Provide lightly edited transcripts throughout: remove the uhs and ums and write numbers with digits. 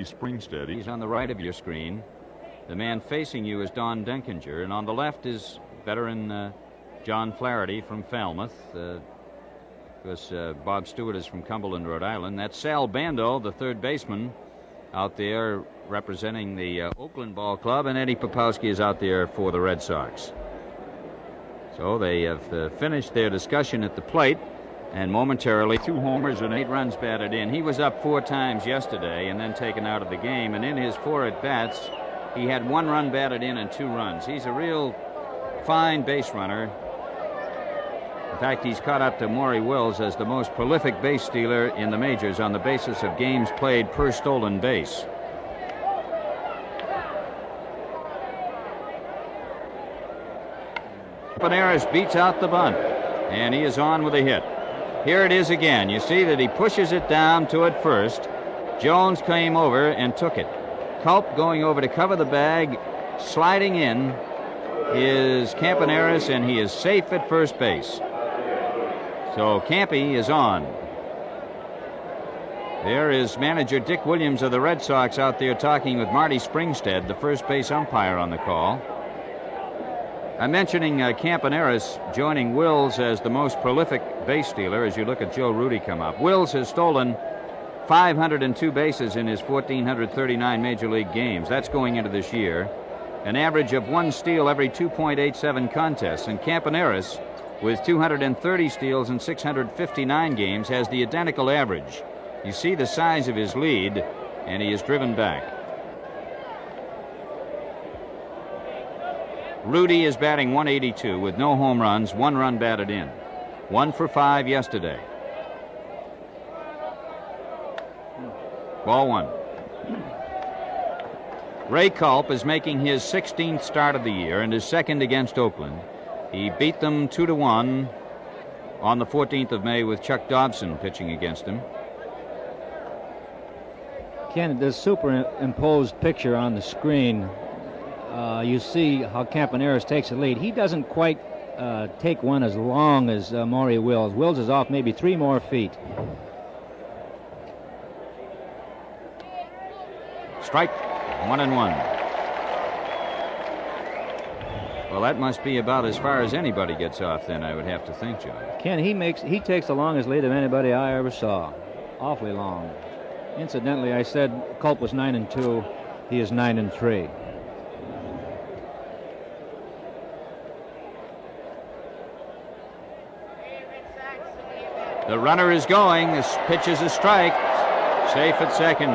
Springstead. He's on the right of your screen. The man facing you is Don Denkinger, and on the left is veteran John Flaherty from Falmouth. Because Bob Stewart is from Cumberland, Rhode Island. That's Sal Bando, the third baseman, out there representing the Oakland Ball Club, and Eddie Popowski is out there for the Red Sox. So they have finished their discussion at the plate, and momentarily 2 homers and 8 runs batted in. He was up 4 times yesterday and then taken out of the game, and in his 4 at-bats, he had 1 run batted in and 2 runs. He's a real fine base runner. In fact, he's caught up to Maury Wills as the most prolific base stealer in the majors on the basis of games played per stolen base. Campaneris beats out the bunt, and he is on with a hit. Here it is again. You see that he pushes it down to it first. Jones came over and took it. Culp going over to cover the bag, sliding in is Campaneris, and he is safe at first base. So Campy is on. There is manager Dick Williams of the Red Sox out there talking with Marty Springstead, the first base umpire on the call. I'm mentioning Campaneris joining Wills as the most prolific base stealer as you look at Joe Rudy come up. Wills has stolen 502 bases in his 1,439 Major League games. That's going into this year. An average of 1 steal every 2.87 contests. And Campaneris, with 230 steals in 659 games, has the identical average. You see the size of his lead, and he is driven back. Rudy is batting 182 with no home runs, 1 run batted in. 1 for 5 yesterday. Ball 1. Ray Culp is making his 16th start of the year and his second against Oakland. He beat them 2-1 on the 14th of May with Chuck Dobson pitching against him. Ken, this superimposed picture on the screen, you see how Campaneris takes the lead. He doesn't quite take one as long as Maury Wills. Wills is off maybe 3 more feet. Strike, 1-1. Well, that must be about as far as anybody gets off then, I would have to think, John. Ken, he takes the longest lead of anybody I ever saw. Awfully long. Incidentally, I said Culp was 9-2. He is 9-3. The runner is going. This pitch is a strike. Safe at second.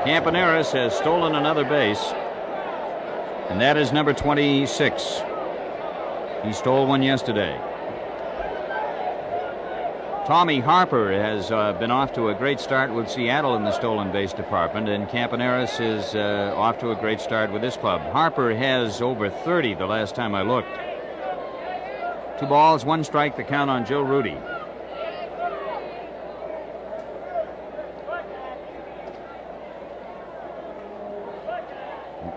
Campaneris has stolen another base, and that is number 26. He stole one yesterday. Tommy Harper has been off to a great start with Seattle in the stolen base department, and Campaneris is off to a great start with this club. Harper has over 30 the last time I looked. 2 balls, 1 strike, the count on Joe Rudy.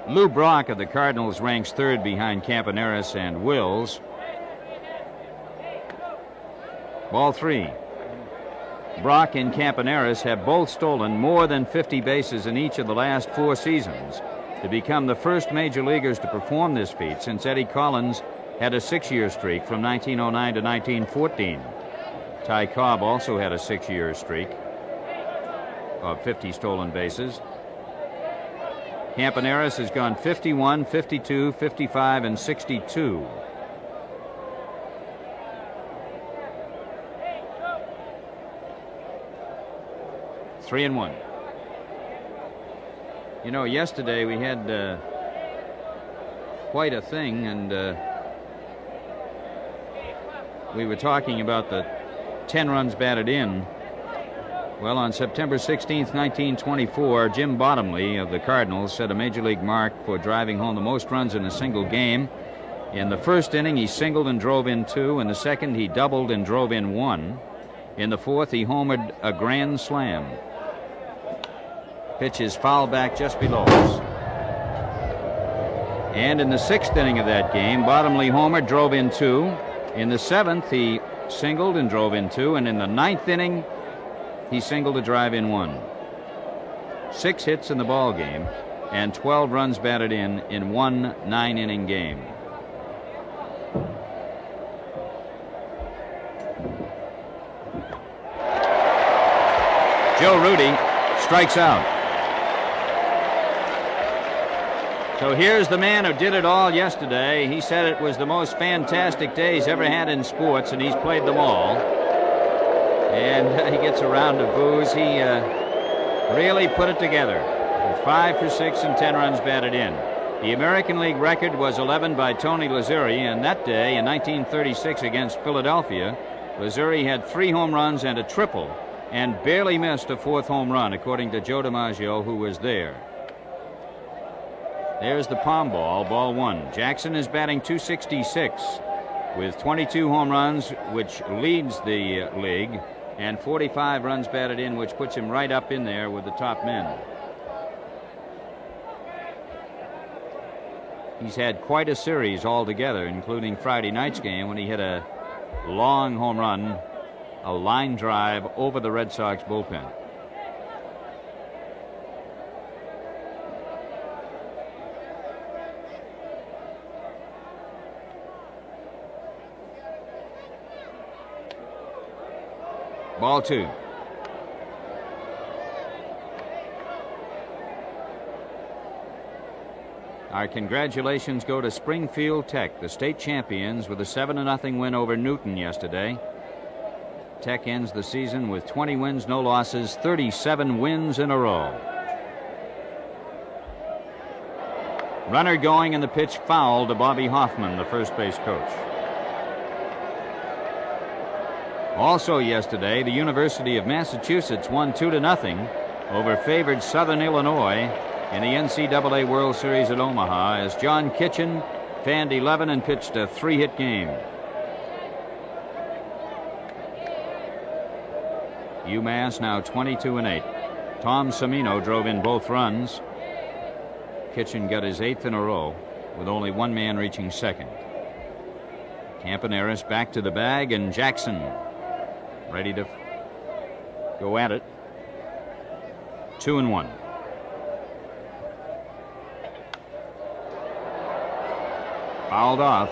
Lou Brock of the Cardinals ranks 3rd behind Campaneris and Wills. Ball 3. Brock and Campaneris have both stolen more than 50 bases in each of the last 4 seasons to become the first major leaguers to perform this feat since Eddie Collins had a 6-year streak from 1909 to 1914. Ty Cobb also had a 6-year streak of 50 stolen bases. Campaneris has gone 51, 52, 55, and 62. Three and 1. You know, yesterday we had quite a thing, and we were talking about the 10 runs batted in. Well, on September 16th, 1924, Jim Bottomley of the Cardinals set a major league mark for driving home the most runs in a single game. In the first inning, he singled and drove in 2. In the second, he doubled and drove in 1. In the fourth, he homered a grand slam. Pitch is fouled back just below us. And in the 6th inning of that game, Bottomley homered, drove in 2. In the 7th, he singled and drove in 2. And in the 9th inning, he singled to drive in 1. 6 hits in the ball game, and 12 runs batted in one 9-inning game. Joe Rudy strikes out. So here's the man who did it all yesterday. He said it was the most fantastic day he's ever had in sports, and he's played them all. And he gets a round of boos. He really put it together. 5 for 6 and 10 runs batted in. The American League record was 11 by Tony Lazzeri, and that day in 1936 against Philadelphia, Lazzeri had 3 home runs and a triple, and barely missed a 4th home run, according to Joe DiMaggio, who was there. There's the palm ball, ball 1. Jackson is batting .266 with 22 home runs, which leads the league, and 45 runs batted in, which puts him right up in there with the top men. He's had quite a series altogether, including Friday night's game when he hit a long home run, a line drive over the Red Sox bullpen. Ball 2. Our congratulations go to Springfield Tech, the state champions, with a 7-0 win over Newton yesterday. Tech ends the season with 20 wins, no losses, 37 wins in a row. Runner going, and the pitch foul to Bobby Hoffman, the first base coach. Also yesterday, the University of Massachusetts won 2-0 over favored Southern Illinois in the NCAA World Series at Omaha, as John Kitchen fanned 11 and pitched a 3-hit game. UMass now 22-8. Tom Semino drove in both runs. Kitchen got his 8th in a row, with only one man reaching second. Campaneris back to the bag, and Jackson ready to go at it. 2-1. Fouled off.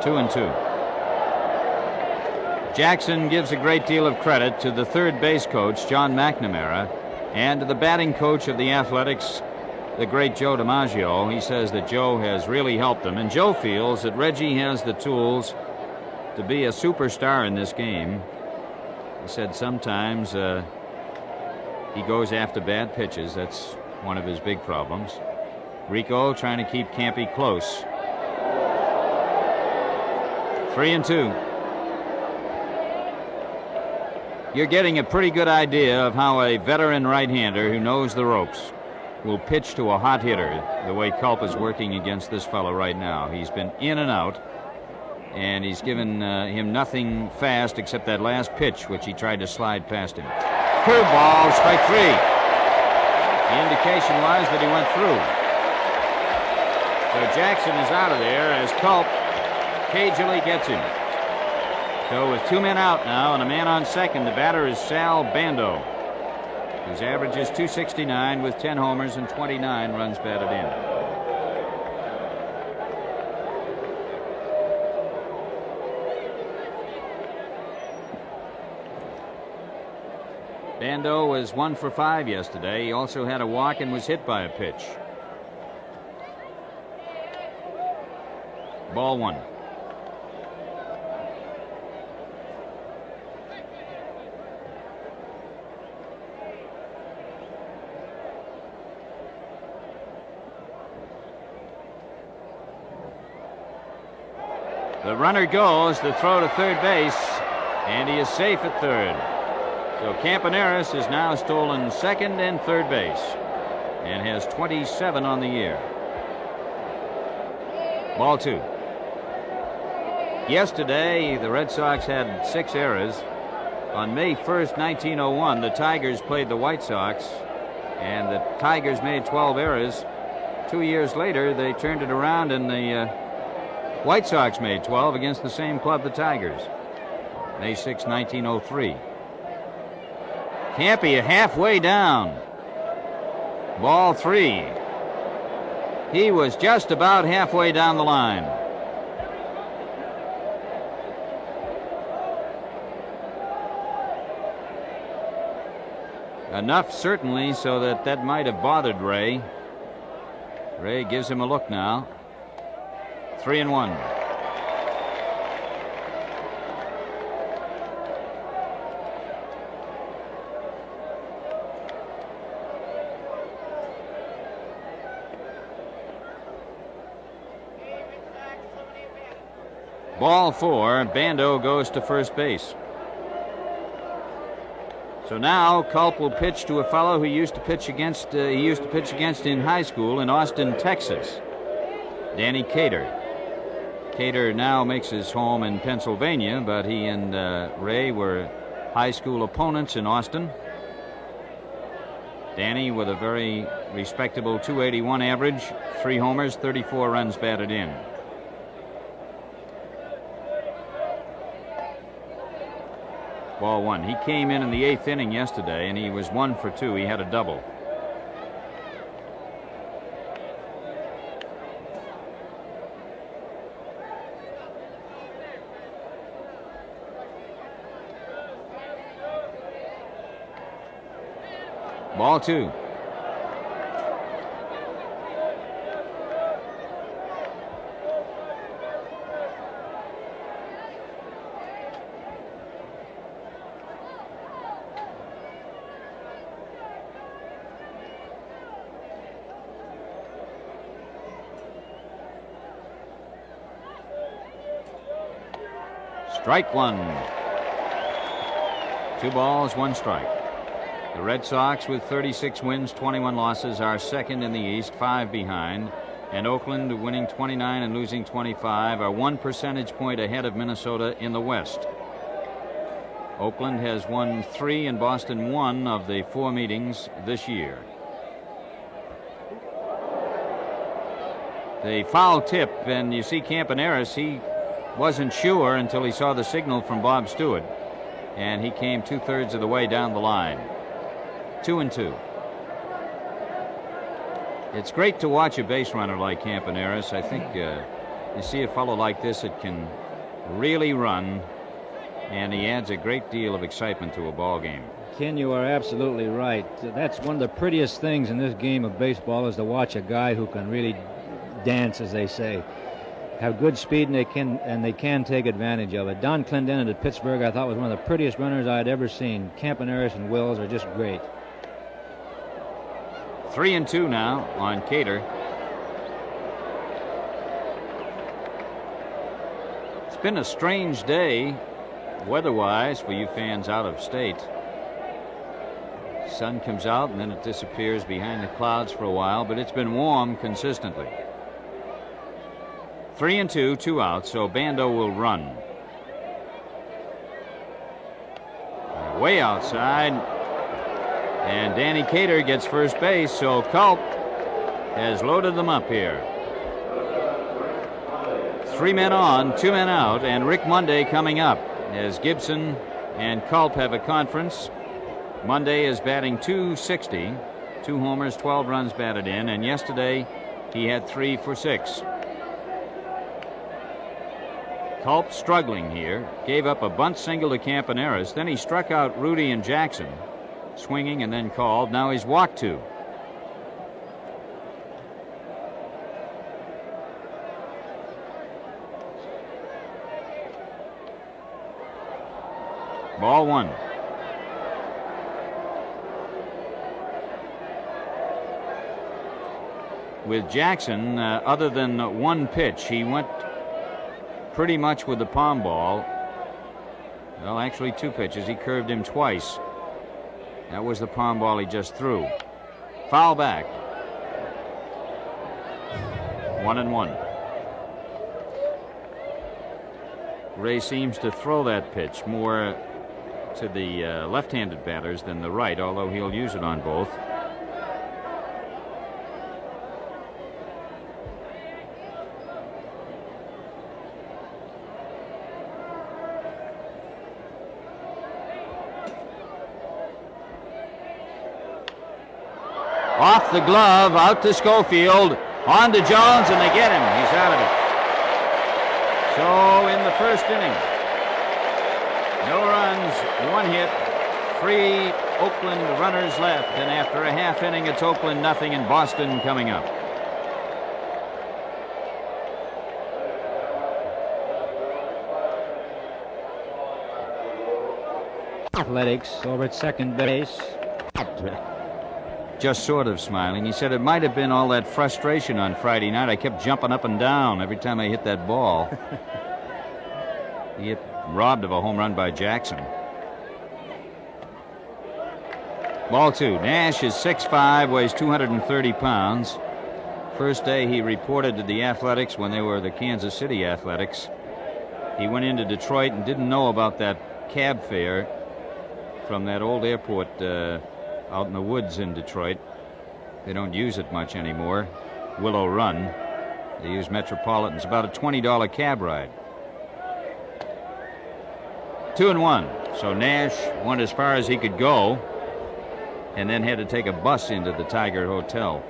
2-2. Jackson gives a great deal of credit to the third base coach, John McNamara, and to the batting coach of the Athletics, the great Joe DiMaggio. He says that Joe has really helped him, and Joe feels that Reggie has the tools to be a superstar in this game. He said sometimes he goes after bad pitches. That's one of his big problems. Rico trying to keep Campy close. 3-2. You're getting a pretty good idea of how a veteran right-hander who knows the ropes will pitch to a hot hitter, the way Culp is working against this fellow right now. He's been in and out, and he's given him nothing fast except that last pitch, which he tried to slide past him. Curveball, strike 3. The indication was that he went through. So Jackson is out of there as Culp cagily gets him. So with 2 men out now and a man on second, the batter is Sal Bando, whose average is .269 with 10 homers and 29 runs batted in. Bando was 1 for 5 yesterday. He also had a walk and was hit by a pitch. Ball 1. The runner goes, the throw to third base, and he is safe at third. So Campaneris has now stolen second and third base and has 27 on the year. Ball 2. Yesterday, the Red Sox had 6 errors. On May 1st, 1901, the Tigers played the White Sox, and the Tigers made 12 errors. 2 years later, they turned it around, and the White Sox made 12 against the same club, the Tigers. May 6, 1903. Campy halfway down. Ball 3. He was just about halfway down the line. Enough, certainly, so that might have bothered Ray. Ray gives him a look now. 3-1. Ball 4. Bando goes to first base. So now Culp will pitch to a fellow who used to pitch against in high school in Austin, Texas, Danny Cater. Cater now makes his home in Pennsylvania, but he and Ray were high school opponents in Austin. Danny with a very respectable .281 average, 3 homers, 34 runs batted in. Ball 1. He came in the 8th inning yesterday, and he was 1 for 2. He had a double. Ball 2. Strike 1. 2 balls, 1 strike. The Red Sox, with 36 wins, 21 losses, are second in the East, 5 behind. And Oakland, winning 29 and losing 25, are 1 percentage point ahead of Minnesota in the West. Oakland has won 3 and Boston 1 of the 4 meetings this year. The foul tip, and you see Campaneris, he wasn't sure until he saw the signal from Bob Stewart, and he came 2/3 of the way down the line. 2-2. It's great to watch a base runner like Campaneris. I think you see a fellow like this that can really run, and he adds a great deal of excitement to a ball game. Ken, you are absolutely right. That's one of the prettiest things in this game of baseball, is to watch a guy who can really dance, as they say. Have good speed, and they can take advantage of it. Don Clendenin at Pittsburgh, I thought, was one of the prettiest runners I had ever seen. Campaneris and Wills are just great. 3-2 now on Cater. It's been a strange day weather-wise for you fans out of state. Sun comes out and then it disappears behind the clouds for a while, but it's been warm consistently. 3-2, 2 outs, so Bando will run. Way outside, and Danny Cater gets first base, so Culp has loaded them up here. 3 men on, 2 men out, and Rick Monday coming up as Gibson and Culp have a conference. Monday is batting .260, 2 homers, 12 runs batted in, and yesterday he had 3 for 6. Culp struggling here, gave up a bunt single to Campaneris, then he struck out Rudy and Jackson, swinging and then called. Now he's walked 2. Ball 1. With Jackson, other than 1 pitch, he went pretty much with the palm ball. Well, actually 2 pitches. He curved him twice. That was the palm ball he just threw. Foul back. 1-1. Ray seems to throw that pitch more to the left-handed batters than the right, although he'll use it on both. Off the glove, out to Schofield, on to Jones, and they get him. He's out of it. So in the first inning, no runs, 1 hit, 3 Oakland runners left, and after a half inning, it's Oakland nothing and Boston coming up. Athletics over at second base. Just sort of smiling. He said it might have been all that frustration on Friday night. I kept jumping up and down every time I hit that ball. He hit robbed of a home run by Jackson. Ball 2. Nash is 6'5", weighs 230 pounds. First day he reported to the Athletics when they were the Kansas City Athletics. He went into Detroit and didn't know about that cab fare from that old airport out in the woods in Detroit. They don't use it much anymore. Willow Run. They use Metropolitans. About a $20 cab ride. 2-1. So Nash went as far as he could go and then had to take a bus into the Tiger Hotel.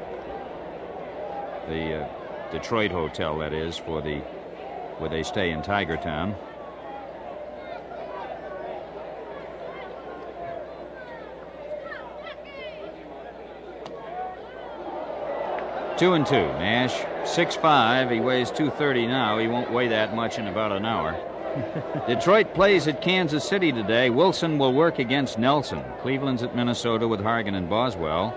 The Detroit hotel, that is, where they stay in Tiger Town. Two and 2. Nash, 6'5". He weighs 230 now. He won't weigh that much in about an hour. Detroit plays at Kansas City today. Wilson will work against Nelson. Cleveland's at Minnesota with Hargan and Boswell.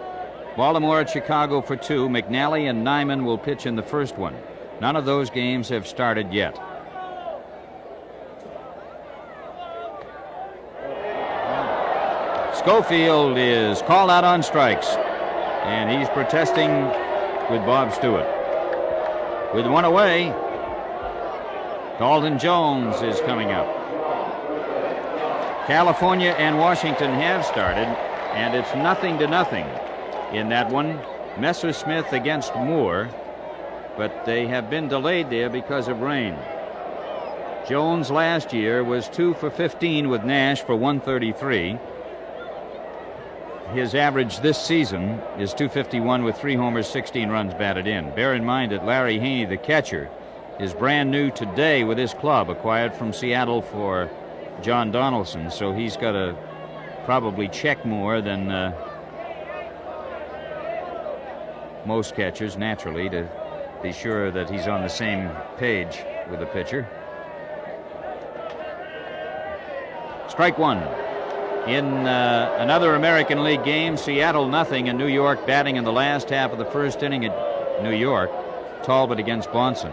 Baltimore at Chicago for 2. McNally and Nyman will pitch in the first one. None of those games have started yet. Schofield is called out on strikes, and he's protesting with Bob Stewart. With 1 away, Dalton Jones is coming up. California and Washington have started, and it's 0-0 in that one. Messersmith against Moore, but they have been delayed there because of rain. Jones last year was 2 for 15 with Nash for 133. His average this season is 251 with 3 homers, 16 runs batted in. Bear in mind that Larry Haney, the catcher, is brand new today with his club, acquired from Seattle for John Donaldson, so he's got to probably check more than most catchers, naturally, to be sure that he's on the same page with the pitcher. Strike 1. In another American League game, Seattle nothing and New York batting in the last half of the first inning at New York. Talbot against Bonson.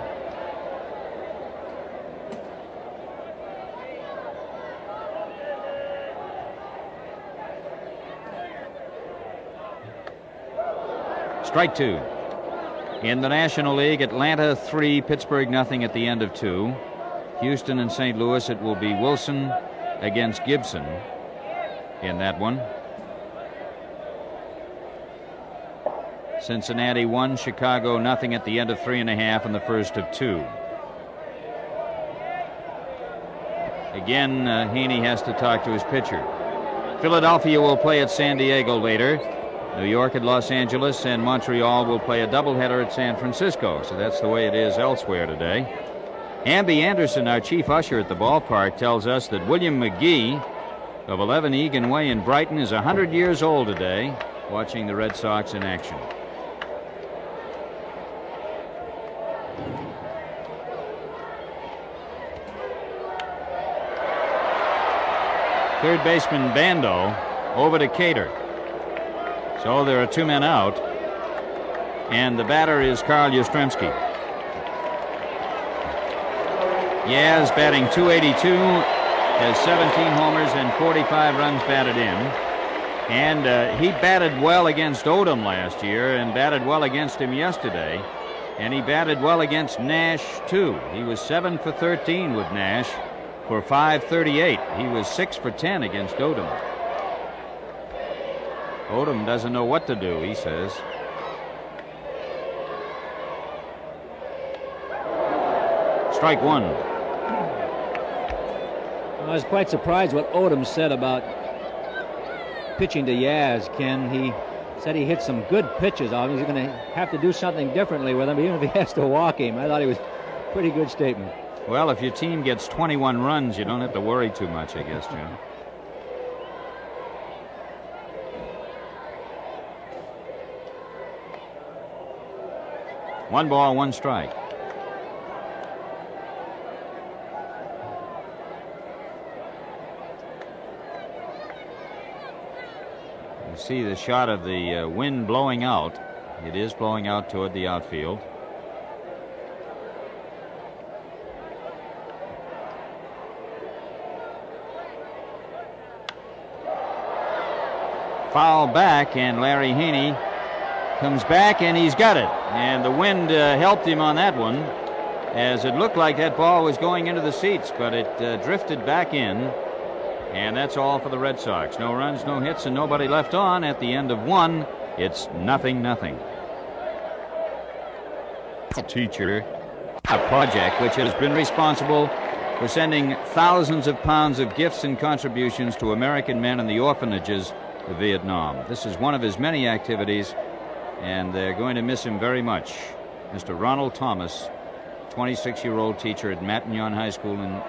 Strike 2. In the National League, Atlanta 3, Pittsburgh nothing at the end of 2. Houston and St. Louis, it will be Wilson against Gibson in that one. Cincinnati 1, Chicago nothing at the end of 3.5 in the first of 2. Again, Haney has to talk to his pitcher. Philadelphia will play at San Diego later. New York at Los Angeles, and Montreal will play a doubleheader at San Francisco. So that's the way it is elsewhere today. Amby Anderson, our chief usher at the ballpark, tells us that William McGee of 11 Egan Way in Brighton is 100 years old today, watching the Red Sox in action. Third baseman Bando over to Cater. So there are 2 men out, and the batter is Carl Yastrzemski. Yaz batting .282, has 17 homers and 45 runs batted in. And he batted well against Odom last year and batted well against him yesterday. And he batted well against Nash, too. He was 7 for 13 with Nash for .538. He was 6 for 10 against Odom. Odom doesn't know what to do, he says. Strike 1. I was quite surprised what Odom said about pitching to Yaz, Ken. He said he hit some good pitches off him. He's going to have to do something differently with him, even if he has to walk him. I thought he was a pretty good statement. Well, if your team gets 21 runs, you don't have to worry too much, I guess, Jim. One ball, one strike. You see the shot of the wind blowing out. It is blowing out toward the outfield. Foul back, and Larry Haney comes back, and he's got it. And the wind helped him on that one, as it looked like that ball was going into the seats, but it drifted back in. And that's all for the Red Sox. No runs, no hits, and nobody left on. At the end of one, it's 0-0. Teacher, a project which has been responsible for sending thousands of pounds of gifts and contributions to American men in the orphanages of Vietnam. This is one of his many activities, and they're going to miss him very much. Mr. Ronald Thomas, 26-year-old teacher at Matignon High School in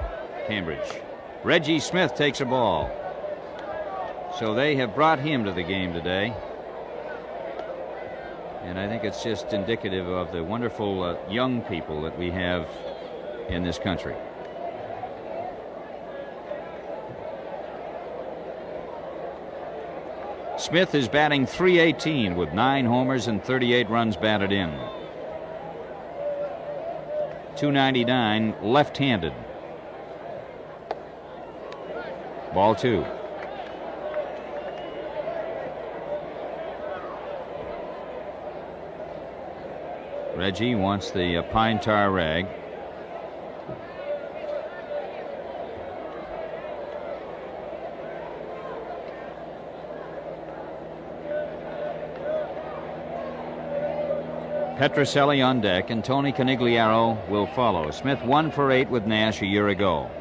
Cambridge. Reggie Smith takes a ball. So they have brought him to the game today. And I think it's just indicative of the wonderful young people that we have in this country. Smith is batting .318 with 9 homers and 38 runs batted in. .299 left-handed. Ball 2. Reggie wants the pine tar rag. Petrocelli on deck, and Tony Conigliaro will follow. Smith 1 for 8 with Nash a year ago.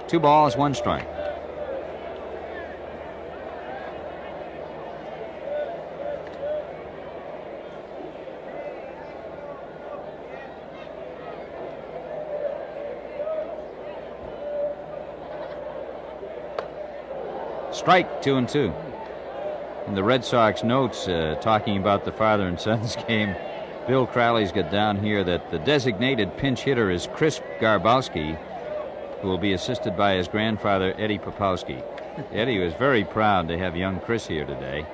2 balls, 1 strike. Strike, 2-2. In the Red Sox notes talking about the father and son's game, Bill Crowley's got down here that the designated pinch hitter is Chris Garbowski, who will be assisted by his grandfather, Eddie Popowski. Eddie was very proud to have young Chris here today.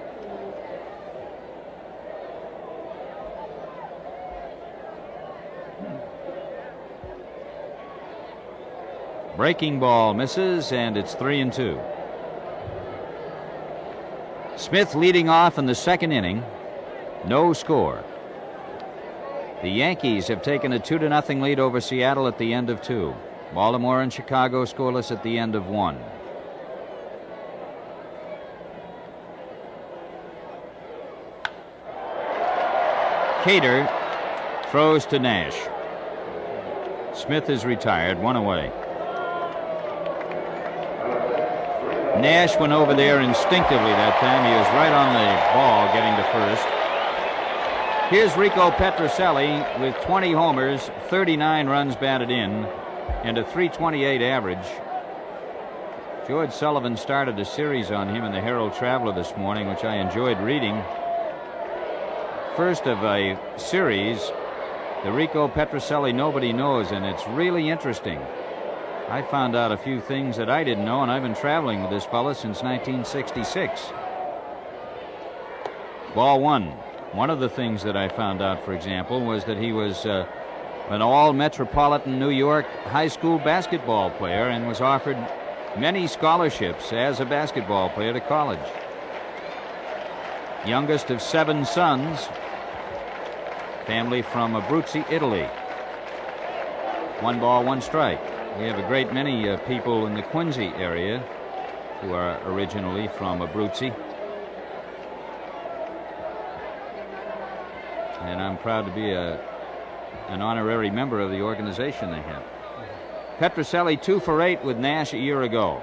Breaking ball misses, and it's 3-2. Smith leading off in the second inning. No score. The Yankees have taken a 2-0 lead over Seattle at the end of 2. Baltimore and Chicago scoreless at the end of 1. Cater throws to Nash. Smith is retired, 1 away. Nash went over there instinctively that time. He was right on the ball getting to first. Here's Rico Petrocelli with 20 homers, 39 runs batted in, and a .328 average. George Sullivan started a series on him in the Herald Traveler this morning, which I enjoyed reading. First of a series, the Rico Petrocelli Nobody Knows, and it's really interesting. I found out a few things that I didn't know, and I've been traveling with this fella since 1966. Ball 1. One of the things that I found out, for example, was that he was an all-metropolitan New York high school basketball player and was offered many scholarships as a basketball player to college. Youngest of 7 sons, family from Abruzzi, Italy. 1 ball, 1 strike. We have a great many people in the Quincy area who are originally from Abruzzi. And I'm proud to be an honorary member of the organization they have. Petrocelli 2 for 8 with Nash a year ago.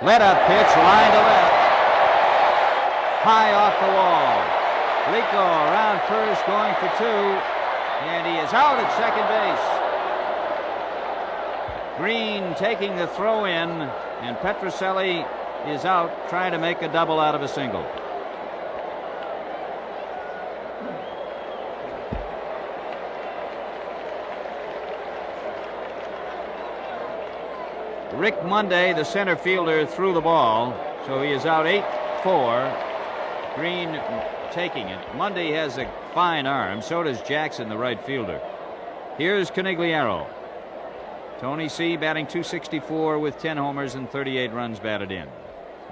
Let up pitch, line to left. High off the wall. Rico around first, going for 2. And he is out at second base. Green taking the throw in, and Petrocelli is out trying to make a double out of a single. Rick Monday, the center fielder, threw the ball, so he is out 8-4. Green taking it. Monday has a fine arm. So does Jackson, the right fielder. Here's Conigliaro. Tony C. batting .264 with 10 homers and 38 runs batted in.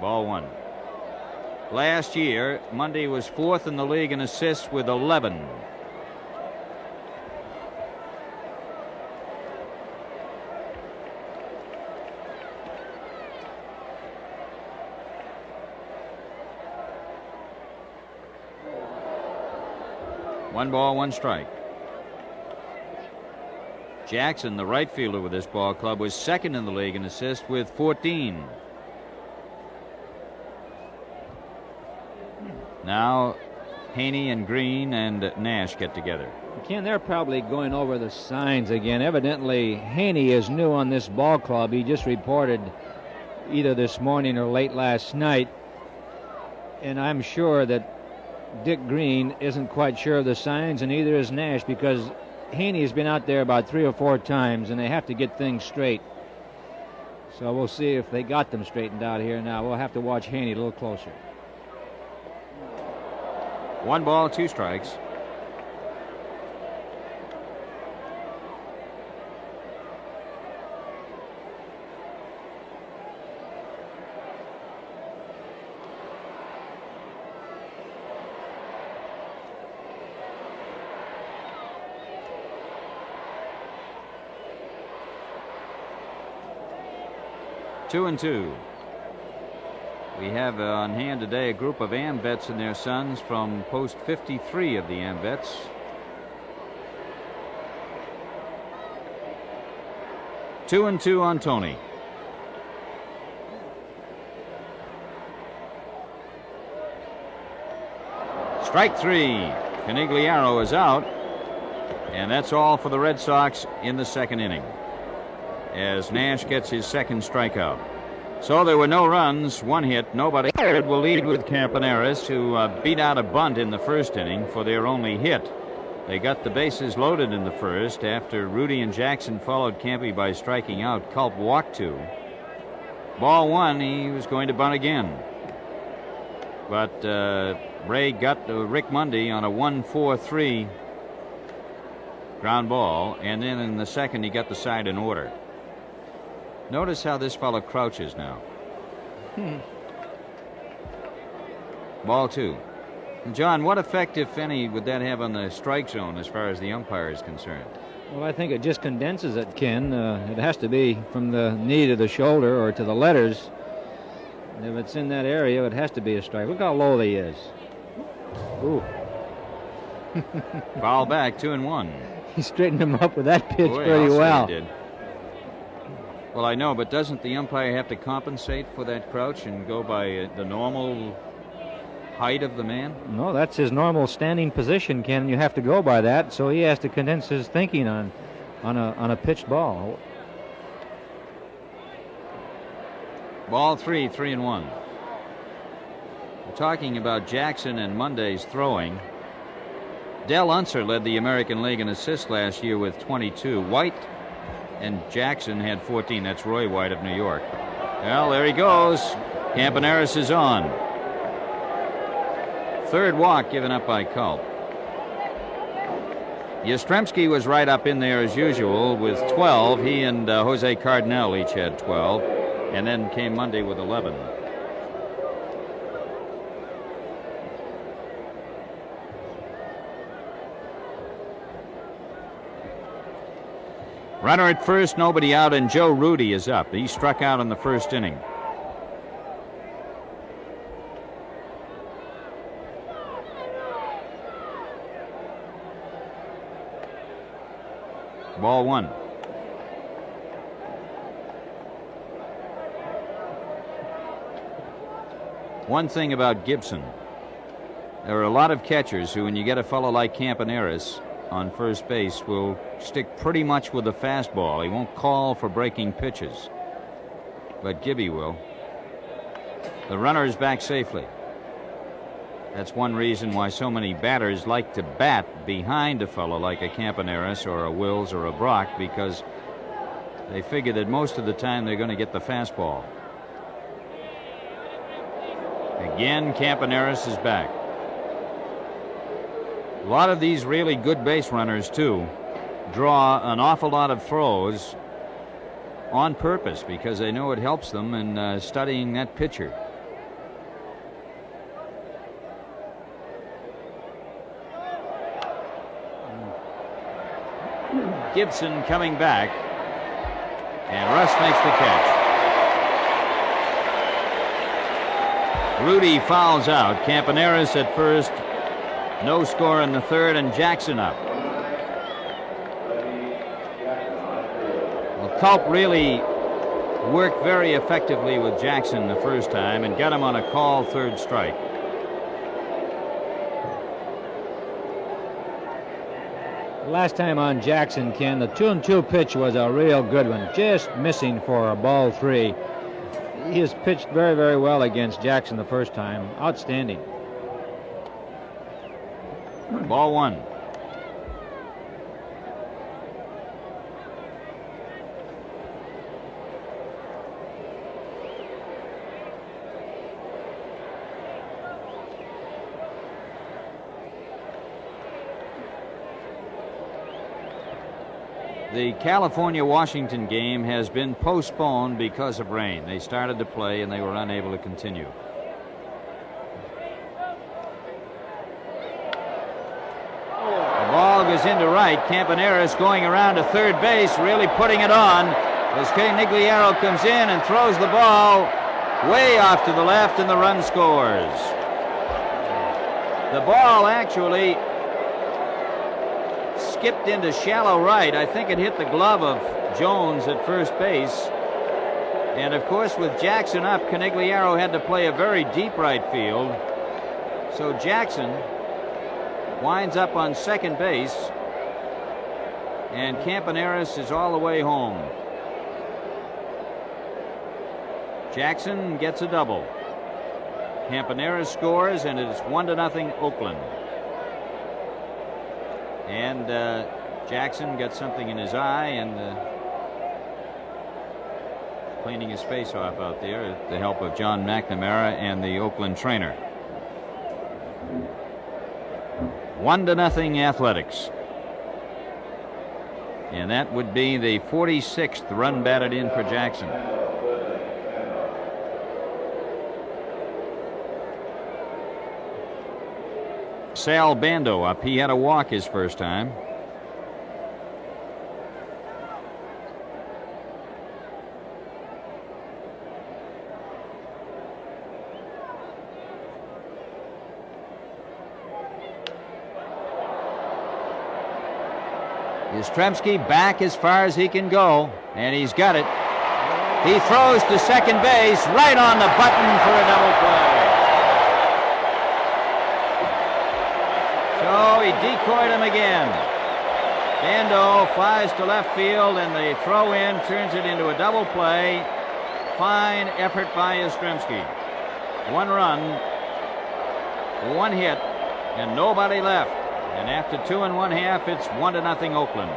Ball 1. Last year, Monday was 4th in the league in assists with 11. One ball, one strike. Jackson, the right fielder with this ball club, was 2nd in the league in assists with 14. Now Haney and Green and Nash get together. Ken, they're probably going over the signs again. Evidently, Haney is new on this ball club. He just reported either this morning or late last night. And I'm sure that Dick Green isn't quite sure of the signs, and neither is Nash, because Haney's been out there about 3 or 4 times, and they have to get things straight. So we'll see if they got them straightened out here now. We'll have to watch Haney a little closer. 1 ball, 2 strikes. Two and 2. We have on hand today a group of AmVets and their sons from post 53 of the AmVets. Two and 2 on Tony. Strike 3. Conigliaro is out, and that's all for the Red Sox in the 2nd inning, as Nash gets his 2nd strikeout. So there were no runs, 1 hit, nobody. Will lead with Campaneris, who beat out a bunt in the 1st inning for their only hit. They got the bases loaded in the 1st after Rudy and Jackson followed Campy by striking out. Culp walked 2. Ball 1, he was going to bunt again. But Ray got Rick Monday on a 1-4-3 ground ball, and then in the 2nd he got the side in order. Notice how this fellow crouches now. Ball 2. John, what effect, if any, would that have on the strike zone as far as the umpire is concerned? Well, I think it just condenses it, Ken. It has to be from the knee to the shoulder or to the letters. And if it's in that area, it has to be a strike. Look how low he is. Ooh. Foul back, 2-1. He straightened him up with that pitch Boy, pretty well. He did. Well, I know, but doesn't the umpire have to compensate for that crouch and go by the normal height of the man? No, that's his normal standing position, Ken. You have to go by that, so he has to condense his thinking on a pitched ball. Ball 3, 3-1. We're talking about Jackson and Monday's throwing. Del Unser led the American League in assists last year with 22. White and Jackson had 14. That's Roy White of New York. Well, there he goes. Campaneris is on. 3rd walk given up by Culp. Yastrzemski was right up in there as usual with 12. He and Jose Cardinal each had 12. And then came Monday with 11. Runner at first, nobody out, and Joe Rudy is up. He struck out in the 1st inning. Ball 1. one thing about Gibson. There are a lot of catchers who, when you get a fellow like Campaneris on first base, will stick pretty much with the fastball. He won't call for breaking pitches. But Gibby will. The runner is back safely. That's one reason why so many batters like to bat behind a fellow like a Campaneris or a Wills or a Brock, because they figure that most of the time they're going to get the fastball. Again, Campaneris is back. A lot of these really good base runners, too, draw an awful lot of throws on purpose because they know it helps them in studying that pitcher. Gibson coming back, and Russ makes the catch. Rudy fouls out. Campaneris at first, no score in the third, and Jackson up. Well, Culp really worked very effectively with Jackson the first time and got him on a call third strike. Last time on Jackson, Ken, the 2-2 pitch was a real good one, just missing for a ball 3. He has pitched very, very well against Jackson the first time. Outstanding. Ball 1. The California-Washington game has been postponed because of rain. They started to play and they were unable to continue. The ball goes into right. Campaneris going around to third base, really putting it on as Canigliaro comes in and throws the ball way off to the left, and the run scores. The ball actually skipped into shallow right. I think it hit the glove of Jones at first base. And of course, with Jackson up, Canigliaro had to play a very deep right field. So Jackson winds up on second base, and Campaneris is all the way home. Jackson gets a double. Campaneris scores, and it's 1-0 Oakland. And Jackson got something in his eye and cleaning his face off out there with the help of John McNamara and the Oakland trainer. 1-0 Athletics. And that would be the 46th run batted in for Jackson. Sal Bando up. He had a walk his first time. Yastrzemski back as far as he can go, and he's got it. He throws to second base, right on the button for a double play. So he decoyed him again. Bando flies to left field, and the throw in turns it into a double play. Fine effort by Yastrzemski. 1 run, 1 hit, and nobody left. And after 2 1/2, it's 1-0 Oakland.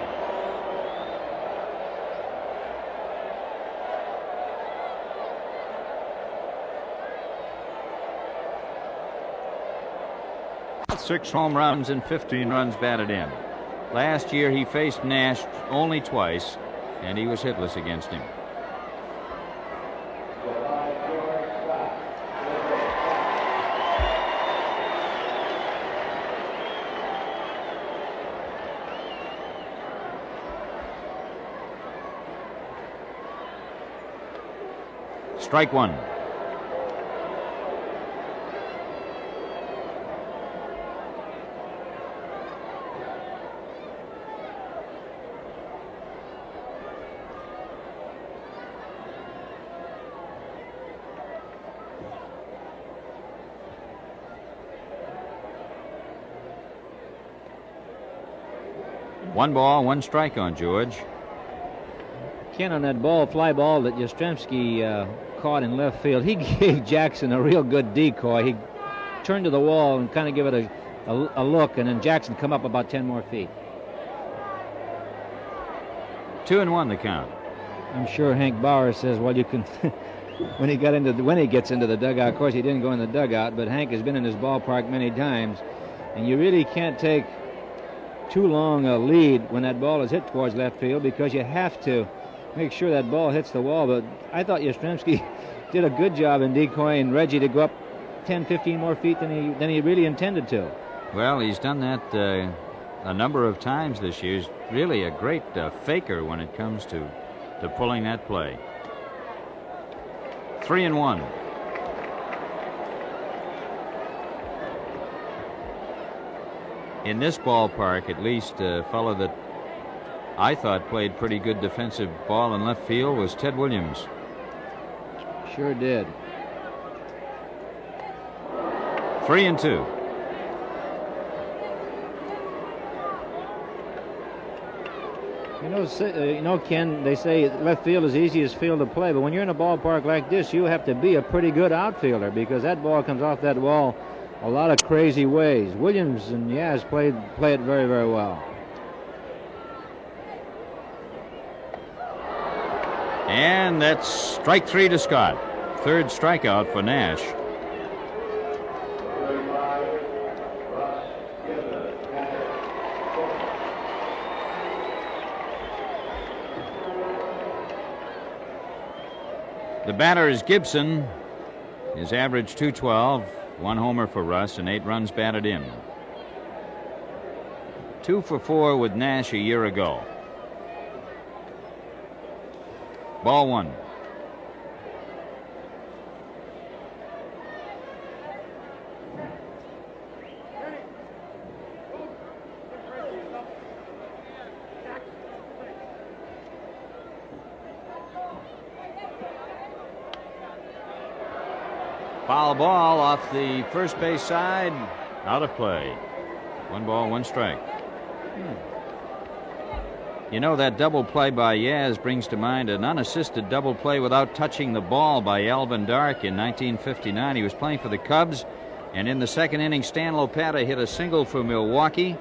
Six home runs and 15 runs batted in. Last year he faced Nash only twice, and he was hitless against him. Strike 1. 1 ball, 1 strike on George. Ken, on that fly ball that Yastrzemski caught in left field, he gave Jackson a real good decoy. He turned to the wall and kind of give it a look, and then Jackson come up about 10 more feet. 2-1 the count. I'm sure Hank Bauer says, well, you can. when he gets into the dugout, of course he didn't go in the dugout, but Hank has been in his ballpark many times, and you really can't take too long a lead when that ball is hit towards left field, because you have to make sure that ball hits the wall. But I thought Yastrzemski did a good job in decoying Reggie to go up 10, 15 more feet than he really intended to. Well, he's done that a number of times this year. He's really a great faker when it comes to pulling that play. 3-1. In this ballpark, at least, a fellow that I thought played pretty good defensive ball in left field was Ted Williams. Sure did. 3-2. You know, Ken, they say left field is the easiest field to play, but when you're in a ballpark like this, you have to be a pretty good outfielder, because that ball comes off that wall a lot of crazy ways. Williams and Yaz play it very, very well. And that's strike 3 to Scott. Third strikeout for Nash. The batter is Gibson. His average .212, 1 homer for Russ, and 8 runs batted in. 2 for 4 with Nash a year ago. Ball 1. Foul ball off the first base side, out of play. 1 ball, 1 strike. You know, that double play by Yaz brings to mind an unassisted double play without touching the ball by Alvin Dark in 1959. He was playing for the Cubs, and in the second inning, Stan Lopata hit a single for Milwaukee.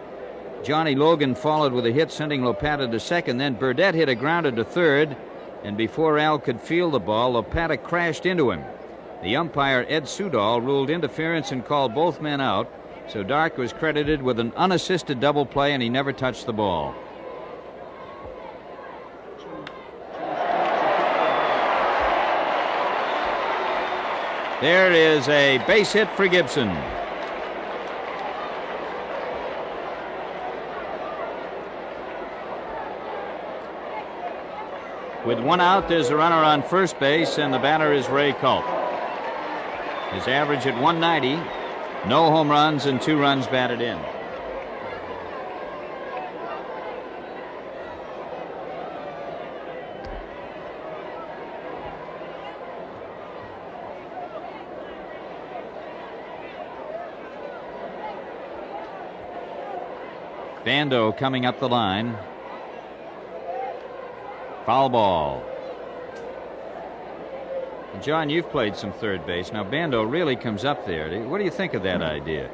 Johnny Logan followed with a hit, sending Lopata to second. Then Burdette hit a grounder to third, and before Al could field the ball, Lopata crashed into him. The umpire, Ed Sudol, ruled interference and called both men out, so Dark was credited with an unassisted double play, and he never touched the ball. There is a base hit for Gibson. With 1 out, there's a runner on first base, and the batter is Ray Culp. His average at 190, no home runs and 2 runs batted in. Bando coming up the line. Foul ball. John, you've played some third base. Now, Bando really comes up there. What do you think of that idea?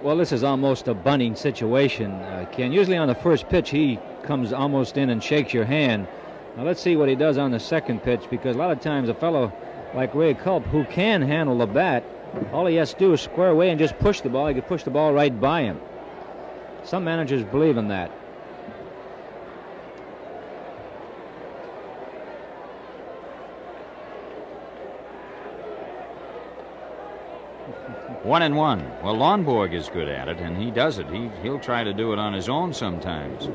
Well, this is almost a bunting situation, Ken. Usually on the first pitch, he comes almost in and shakes your hand. Now, let's see what he does on the second pitch, because a lot of times a fellow like Ray Culp, who can handle the bat, all he has to do is square away and just push the ball. He can push the ball right by him. Some managers believe in that. One and one. Well, Lonborg is good at it, and he does it. He'll try to do it on his own sometimes.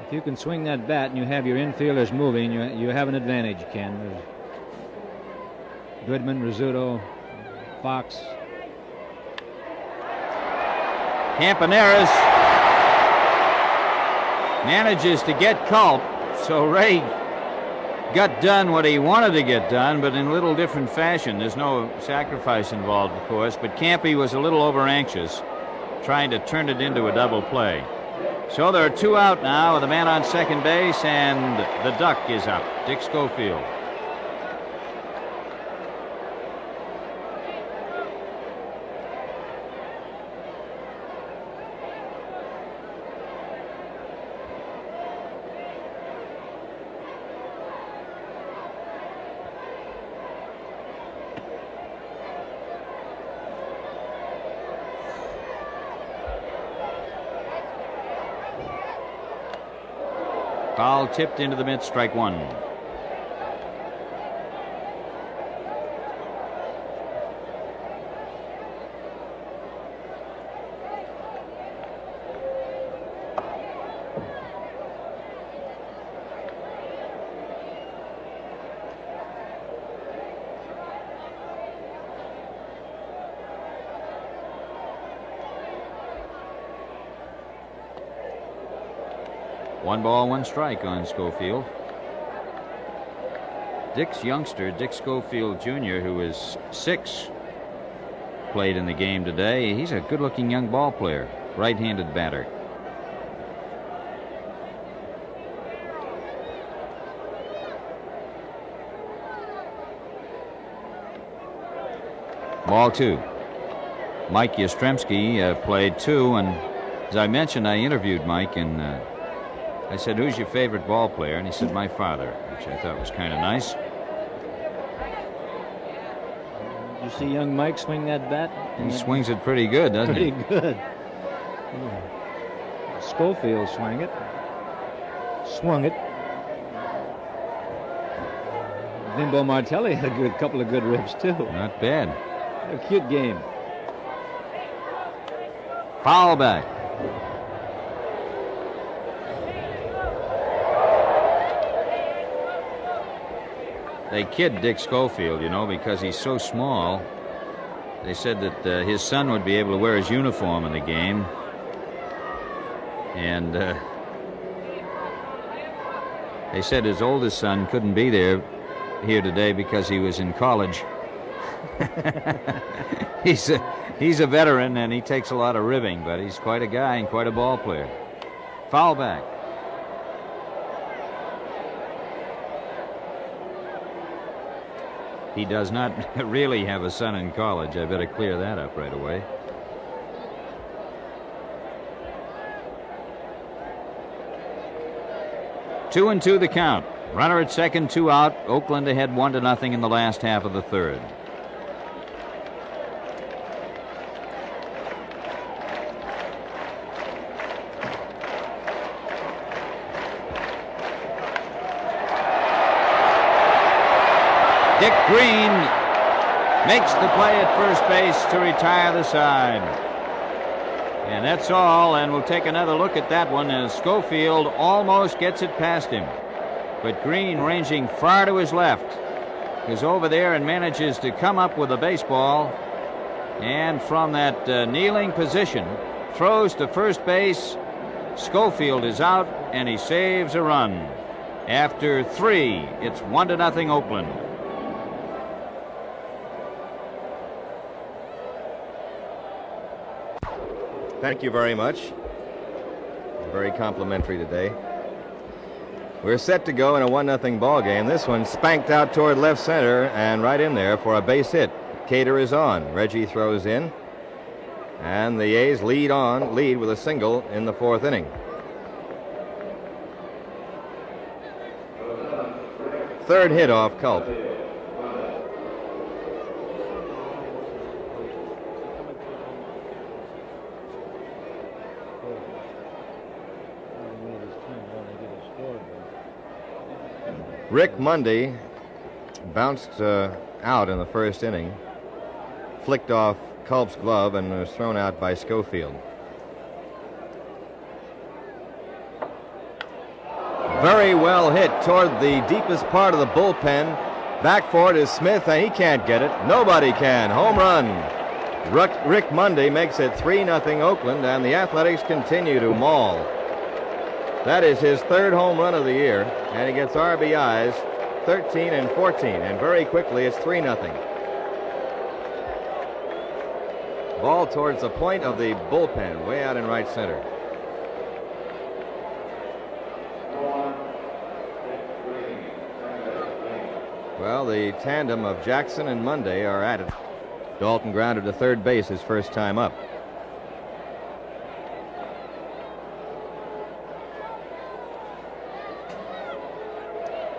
If you can swing that bat and you have your infielders moving, you have an advantage, Ken. There's Goodman, Rizzuto, Fox. Campaneris manages to get Culp, so Ray got done what he wanted to get done, but in a little different fashion. There's no sacrifice involved, of course, but Campy was a little over anxious, trying to turn it into a double play. So there are 2 out now with a man on second base, and the duck is up, Dick Schofield. Foul tipped into the mid, strike 1. One ball, 1 strike on Schofield. Dick's youngster, Dick Schofield Jr., who is 6, played in the game today. He's a good-looking young ball player, right-handed batter. Ball 2. Mike Yastrzemski played 2, and as I mentioned, I interviewed Mike, and I said, "Who's your favorite ball player?" And he said, "My father," which I thought was kind of nice. You see young Mike swing that bat? He swings it pretty good, doesn't he? Pretty good. Schofield swung it. Bimbo Martelli had a couple of good rips, too. Not bad. A cute game. Foul back. They kid Dick Schofield, you know, because he's so small. They said that his son would be able to wear his uniform in the game. And they said his oldest son couldn't be here today because he was in college. He's a veteran, and he takes a lot of ribbing, but he's quite a guy and quite a ball player. Foul back. He does not really have a son in college. I better clear that up right away. Two and 2 the count. Runner at second, 2 out. Oakland ahead 1-0 in the last half of the third. Dick Green makes the play at first base to retire the side. And that's all, and we'll take another look at that one as Schofield almost gets it past him. But Green, ranging far to his left, is over there and manages to come up with a baseball. And from that kneeling position, throws to first base. Schofield is out, and he saves a run. After 3, it's 1-0 Oakland. Thank you very much. Very complimentary today. We're set to go in a 1-0 ball game. This one spanked out toward left center and right in there for a base hit. Cater is on. Reggie throws in. And the A's lead with a single in the 4th inning. 3rd hit off Culp. Rick Mundy bounced out in the 1st inning, flicked off Culp's glove, and was thrown out by Schofield. Very well hit toward the deepest part of the bullpen. Back for it is Smith, and he can't get it. Nobody can. Home run. Rick Mundy makes it 3-0 Oakland, and the Athletics continue to maul. That is his 3rd home run of the year, and he gets RBIs 13 and 14, and very quickly it's 3-0. Ball towards the point of the bullpen, way out in right center. Well, the tandem of Jackson and Monday are at it. Dalton grounded to third base his first time up.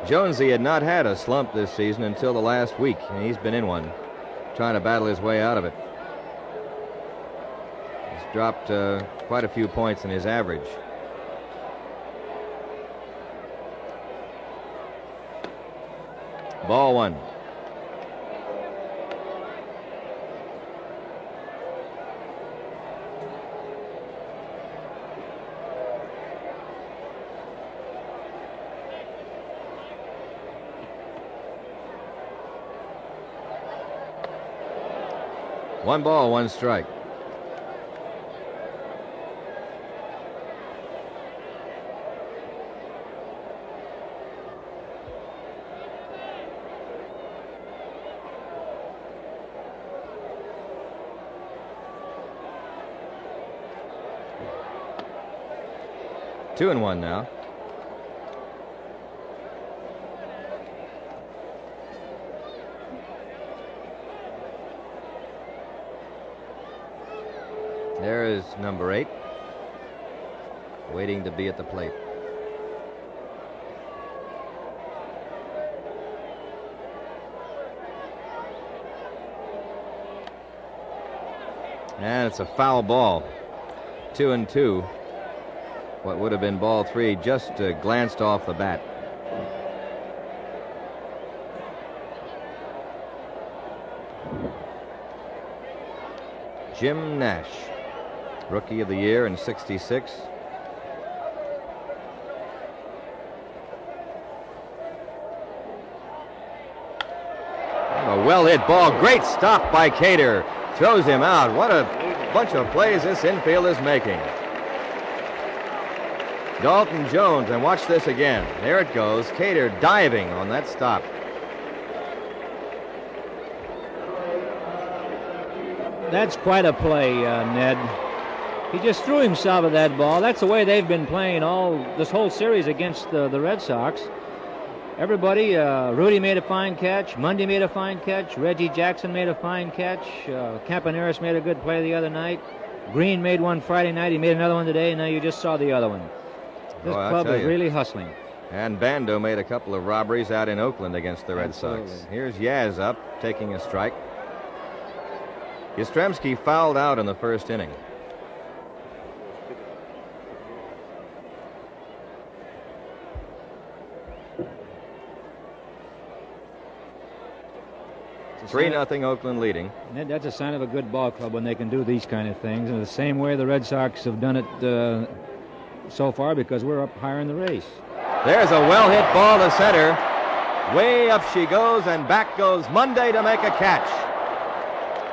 Jonesy had not had a slump this season until the last week, and he's been in one, trying to battle his way out of it. He's dropped quite a few points in his average. Ball one. One ball, one strike. Two and one now. There is number 8, waiting to be at the plate. And it's a foul ball. 2-2. What would have been ball 3 just glanced off the bat. Jim Nash, Rookie of the Year in '66. A well-hit ball. Great stop by Cater. Throws him out. What a bunch of plays this infield is making. Dalton Jones, and watch this again. There it goes. Cater diving on that stop. That's quite a play, Ned. He just threw himself at that ball. That's the way they've been playing this whole series against the Red Sox. Everybody, Rudy made a fine catch. Mundy made a fine catch. Reggie Jackson made a fine catch. Campaneris made a good play the other night. Green made one Friday night. He made another one today, and now you just saw the other one. This club is really hustling. And Bando made a couple of robberies out in Oakland against the Red Sox. Here's Yaz up, taking a strike. Yastrzemski fouled out in the first inning. It's 3-0 Oakland leading. Ned, that's a sign of a good ball club when they can do these kind of things. In the same way the Red Sox have done it so far, because we're up higher in the race. There's a well-hit ball to center. Way up she goes, and back goes Monday to make a catch.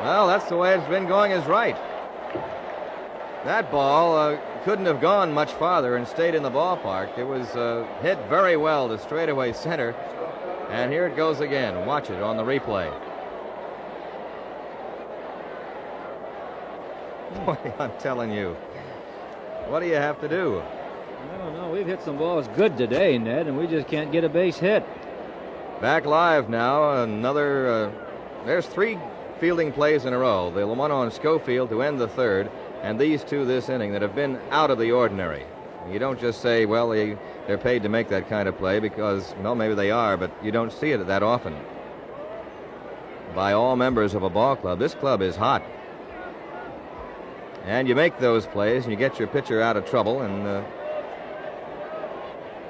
Well, that's the way it's been going, is right. That ball couldn't have gone much farther and stayed in the ballpark. It was hit very well to straightaway center. And here it goes again. Watch it on the replay. Boy, I'm telling you. What do you have to do? I don't know. We've hit some balls good today, Ned, and we just can't get a base hit. Back live now. Another. There's 3 fielding plays in a row. The one on Schofield to end the third, and these 2 this inning that have been out of the ordinary. You don't just say, well, they're paid to make that kind of play, because, well, maybe they are, but you don't see it that often. By all members of a ball club. This club is hot. And you make those plays, and you get your pitcher out of trouble, and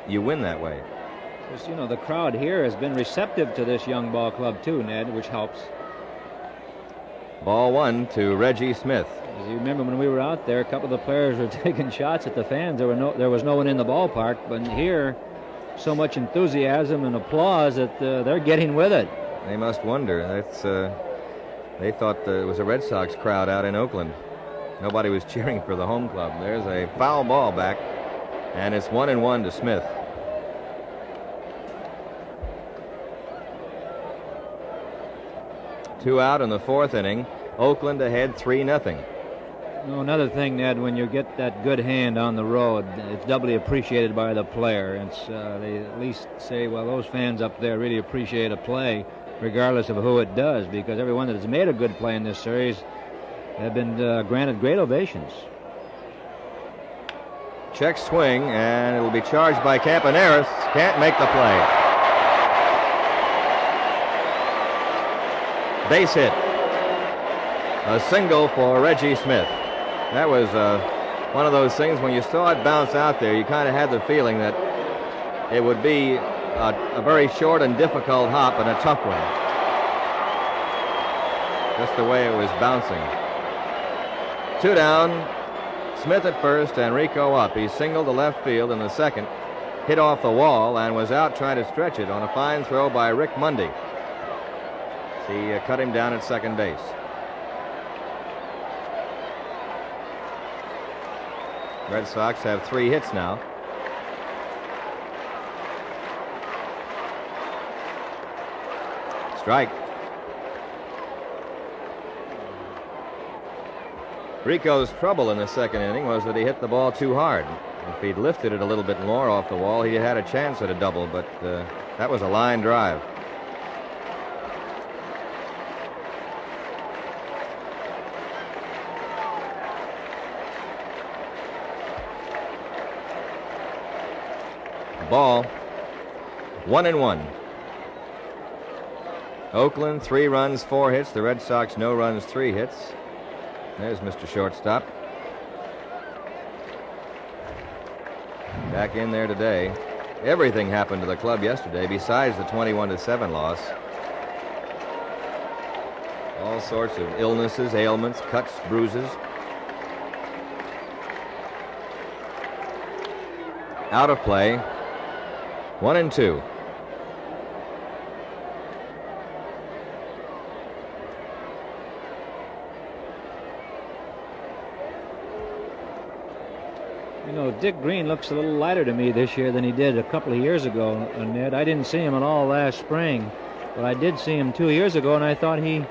you win that way. Just, you know, the crowd here has been receptive to this young ball club, too, Ned, which helps. Ball 1 to Reggie Smith. As you remember, when we were out there, a couple of the players were taking shots at the fans. There was no one in the ballpark, but here, so much enthusiasm and applause that they're getting with it. They must wonder. They thought it was a Red Sox crowd out in Oakland. Nobody was cheering for the home club. There's a foul ball back, and it's 1-1 to Smith. 2 out in the 4th inning. Oakland ahead 3-0. Another thing, Ned, when you get that good hand on the road, it's doubly appreciated by the player. They at least say, well, those fans up there really appreciate a play, regardless of who it does, because everyone that has made a good play in this series have been granted great ovations. Check swing, and it will be charged by Campaneris. Can't make the play. Base hit. A single for Reggie Smith. That was one of those things, when you saw it bounce out there, you kind of had the feeling that it would be a very short and difficult hop and a tough one. Just the way it was bouncing. 2 down. Smith at first and Rico up. He singled to left field in the 2nd, hit off the wall, and was out trying to stretch it on a fine throw by Rick Mundy. He cut him down at second base. Red Sox have 3 hits now. Strike. Rico's trouble in the 2nd inning was that he hit the ball too hard. If he'd lifted it a little bit more off the wall, he had a chance at a double, but that was a line drive. Ball. 1-1. Oakland 3 runs, 4 hits. The Red Sox no runs, 3 hits. There's Mr. Shortstop. Back in there today. Everything happened to the club yesterday besides the 21-7 loss. All sorts of illnesses, ailments, cuts, bruises. Out of play. 1-2. You know, Dick Green looks a little lighter to me this year than he did a couple of years ago, Ned. I didn't see him at all last spring, but I did see him 2 years ago, and I thought he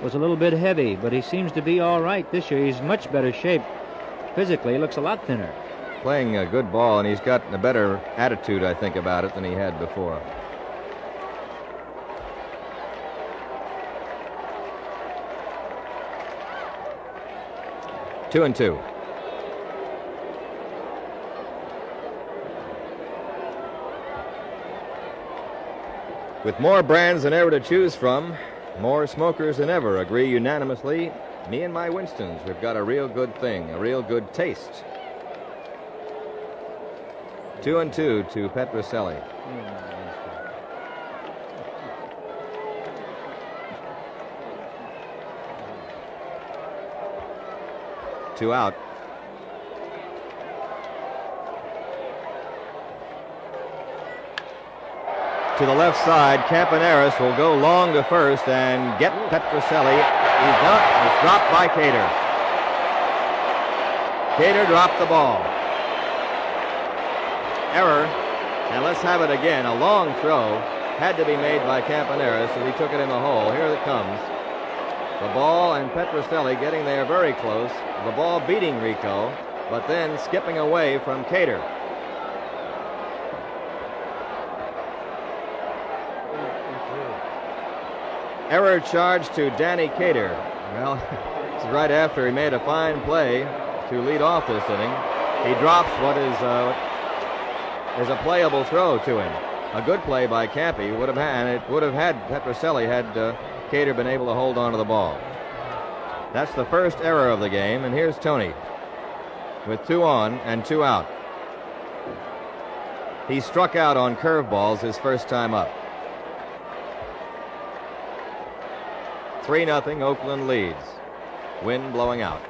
was a little bit heavy, but he seems to be all right this year. He's much better shape physically. He looks a lot thinner. Playing a good ball, and he's got a better attitude, I think, about it than he had before. Two and two. With more brands than ever to choose from, more smokers than ever agree unanimously, me and my Winstons, we've got a real good thing, a real good taste. 2-2 to Petrocelli. Two out. To the left side, Campaneris will go long to first and get Petrocelli. He's not. It's dropped by Cater. Cater dropped the ball. Error, and let's have it again. A long throw had to be made by Campaneris as he took it in the hole. Here it comes. The ball and Petrocelli getting there very close. The ball beating Rico, but then skipping away from Cater. Error charge to Danny Cater. Well, it's right after he made a fine play to lead off this inning. He drops what is a playable throw to him. A good play by Campy would have had, and it would have had Petrocelli had Cater been able to hold on to the ball. That's the first error of the game, and here's Tony with 2 on and 2 out. He struck out on curveballs his first time up. 3-0, Oakland leads. Wind blowing out.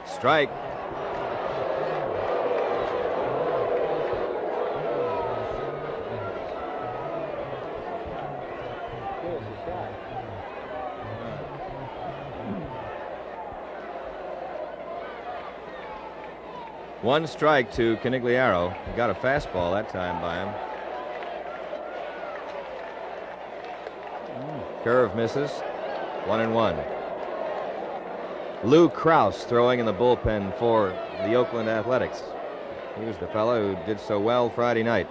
Strike. One strike to Canigliaro. He got a fastball that time by him. Curve misses. 1-1. Lou Krause throwing in the bullpen for the Oakland Athletics. He was the fellow who did so well Friday night.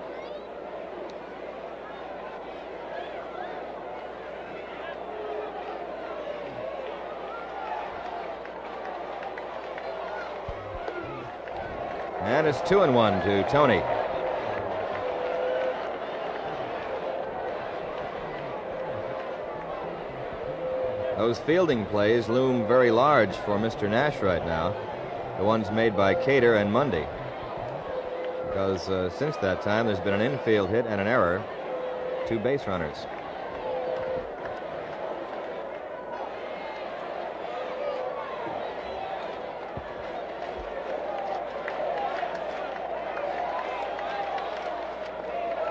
And it's 2-1 to Tony. Those fielding plays loom very large for Mr. Nash right now. The ones made by Cater and Mundy. Because since that time, there's been an infield hit and an error. 2 base runners.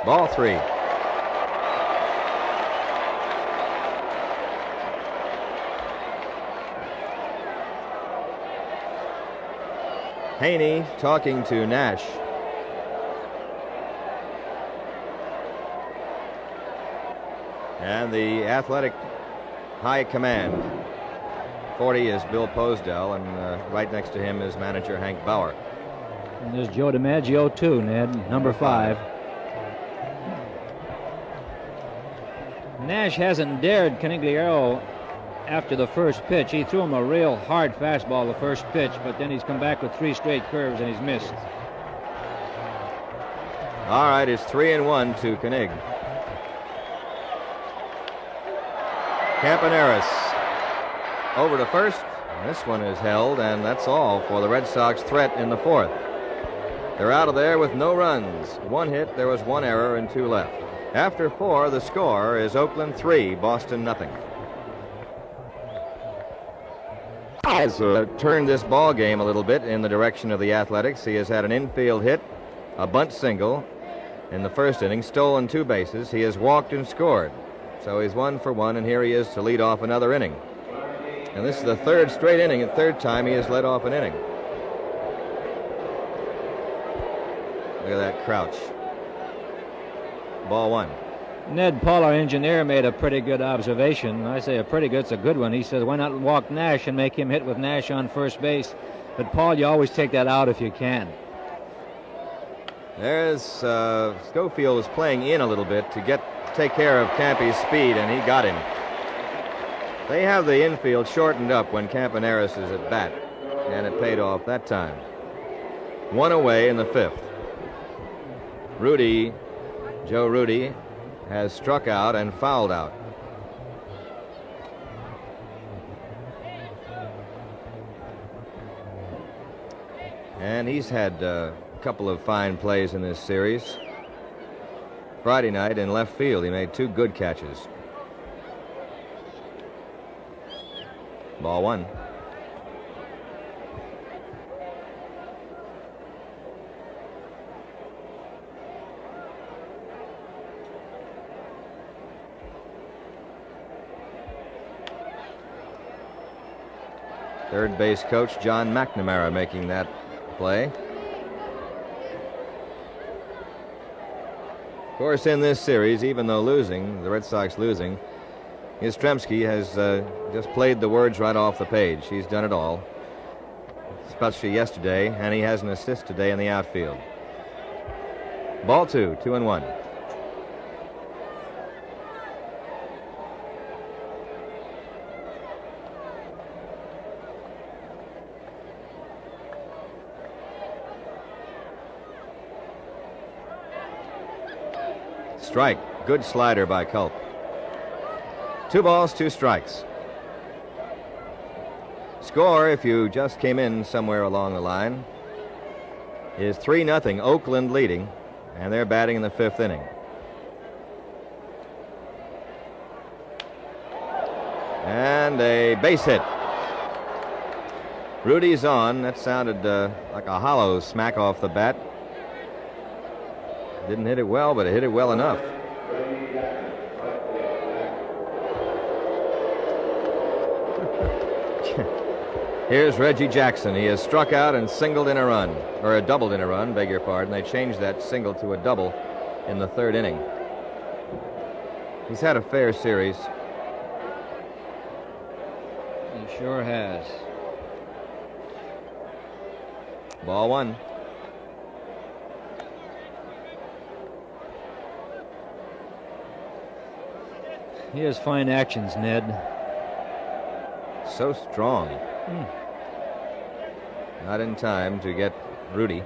Ball 3. Haney talking to Nash. And the Athletic high command. 40 is Bill Posdell, and right next to him is manager Hank Bauer. And there's Joe DiMaggio too, Ned, number 5. Nash hasn't dared Canigliaro after the first pitch. He threw him a real hard fastball the first pitch, but then he's come back with 3 straight curves and he's missed. All right, it's 3-1 to Koenig. Campaneris over to first. This one is held, and that's all for the Red Sox threat in the 4th. They're out of there with no runs. 1 hit, there was 1 error, and 2 left. After 4, the score is Oakland 3, Boston nothing. Has turned this ball game a little bit in the direction of the Athletics. He has had an infield hit, a bunt single in the first inning, stolen 2 bases. He has walked and scored. So he's 1 for 1, and here he is to lead off another inning. And this is the 3rd straight inning, and 3rd time he has led off an inning. Look at that crouch. Ball 1. Ned Paul, our engineer, made a pretty good observation. I say a pretty good, it's a good one. He says, why not walk Nash and make him hit with Nash on first base? But, Paul, you always take that out if you can. There's Schofield is playing in a little bit to take care of Campy's speed, and he got him. They have the infield shortened up when Campaneris is at bat, and it paid off that time. 1 away in the 5th. Joe Rudy, has struck out and fouled out. And he's had a couple of fine plays in this series. Friday night in left field, he made 2 good catches. Ball 1. Third base coach John McNamara making that play. Of course, in this series, even though losing, the Red Sox losing, Yastrzemski has just played the words right off the page. He's done it all, especially yesterday, and he has an assist today in the outfield. Ball 2, 2-1. Strike. Good slider by Culp. 2 balls, 2 strikes. Score, if you just came in somewhere along the line, is 3-0, Oakland leading, and they're batting in the 5th inning. And a base hit. Rudy's on. That sounded like a hollow smack off the bat. Didn't hit it well, but it hit it well enough. Here's Reggie Jackson. He has struck out and singled in a run, or a doubled in a run, beg your pardon. They changed that single to a double in the 3rd inning. He's had a fair series. Sure has. Ball one. He has fine actions, Ned. So strong. Not in time to get Rudy.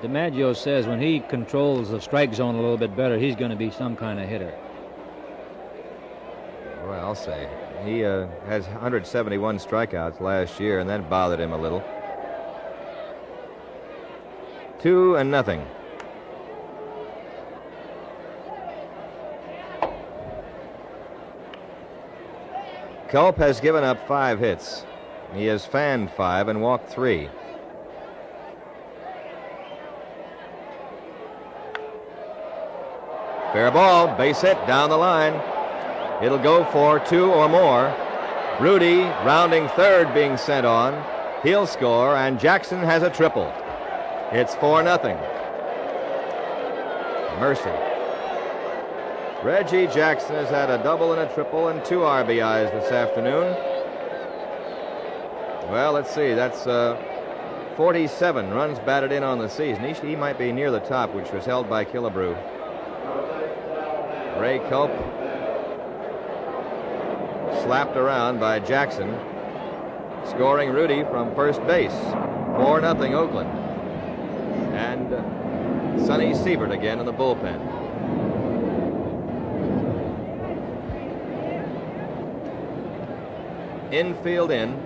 DiMaggio says when he controls the strike zone a little bit better, he's going to be some kind of hitter. Well, I'll say. He has 171 strikeouts last year, and that bothered him a little. 2-0. Culp has given up 5 hits. He has fanned 5 and walked 3. Fair ball, base hit down the line. It'll go for 2 or more. Rudy rounding third being sent on. He'll score, and Jackson has a triple. It's 4-0. Mercy. Reggie Jackson has had a double and a triple and 2 RBIs this afternoon. Well, let's see. That's 47 runs batted in on the season. He might be near the top, which was held by Killebrew. Ray Culp slapped around by Jackson, scoring Rudy from first base. 4-0 Oakland. And Sonny Siebert again in the bullpen. Infield in.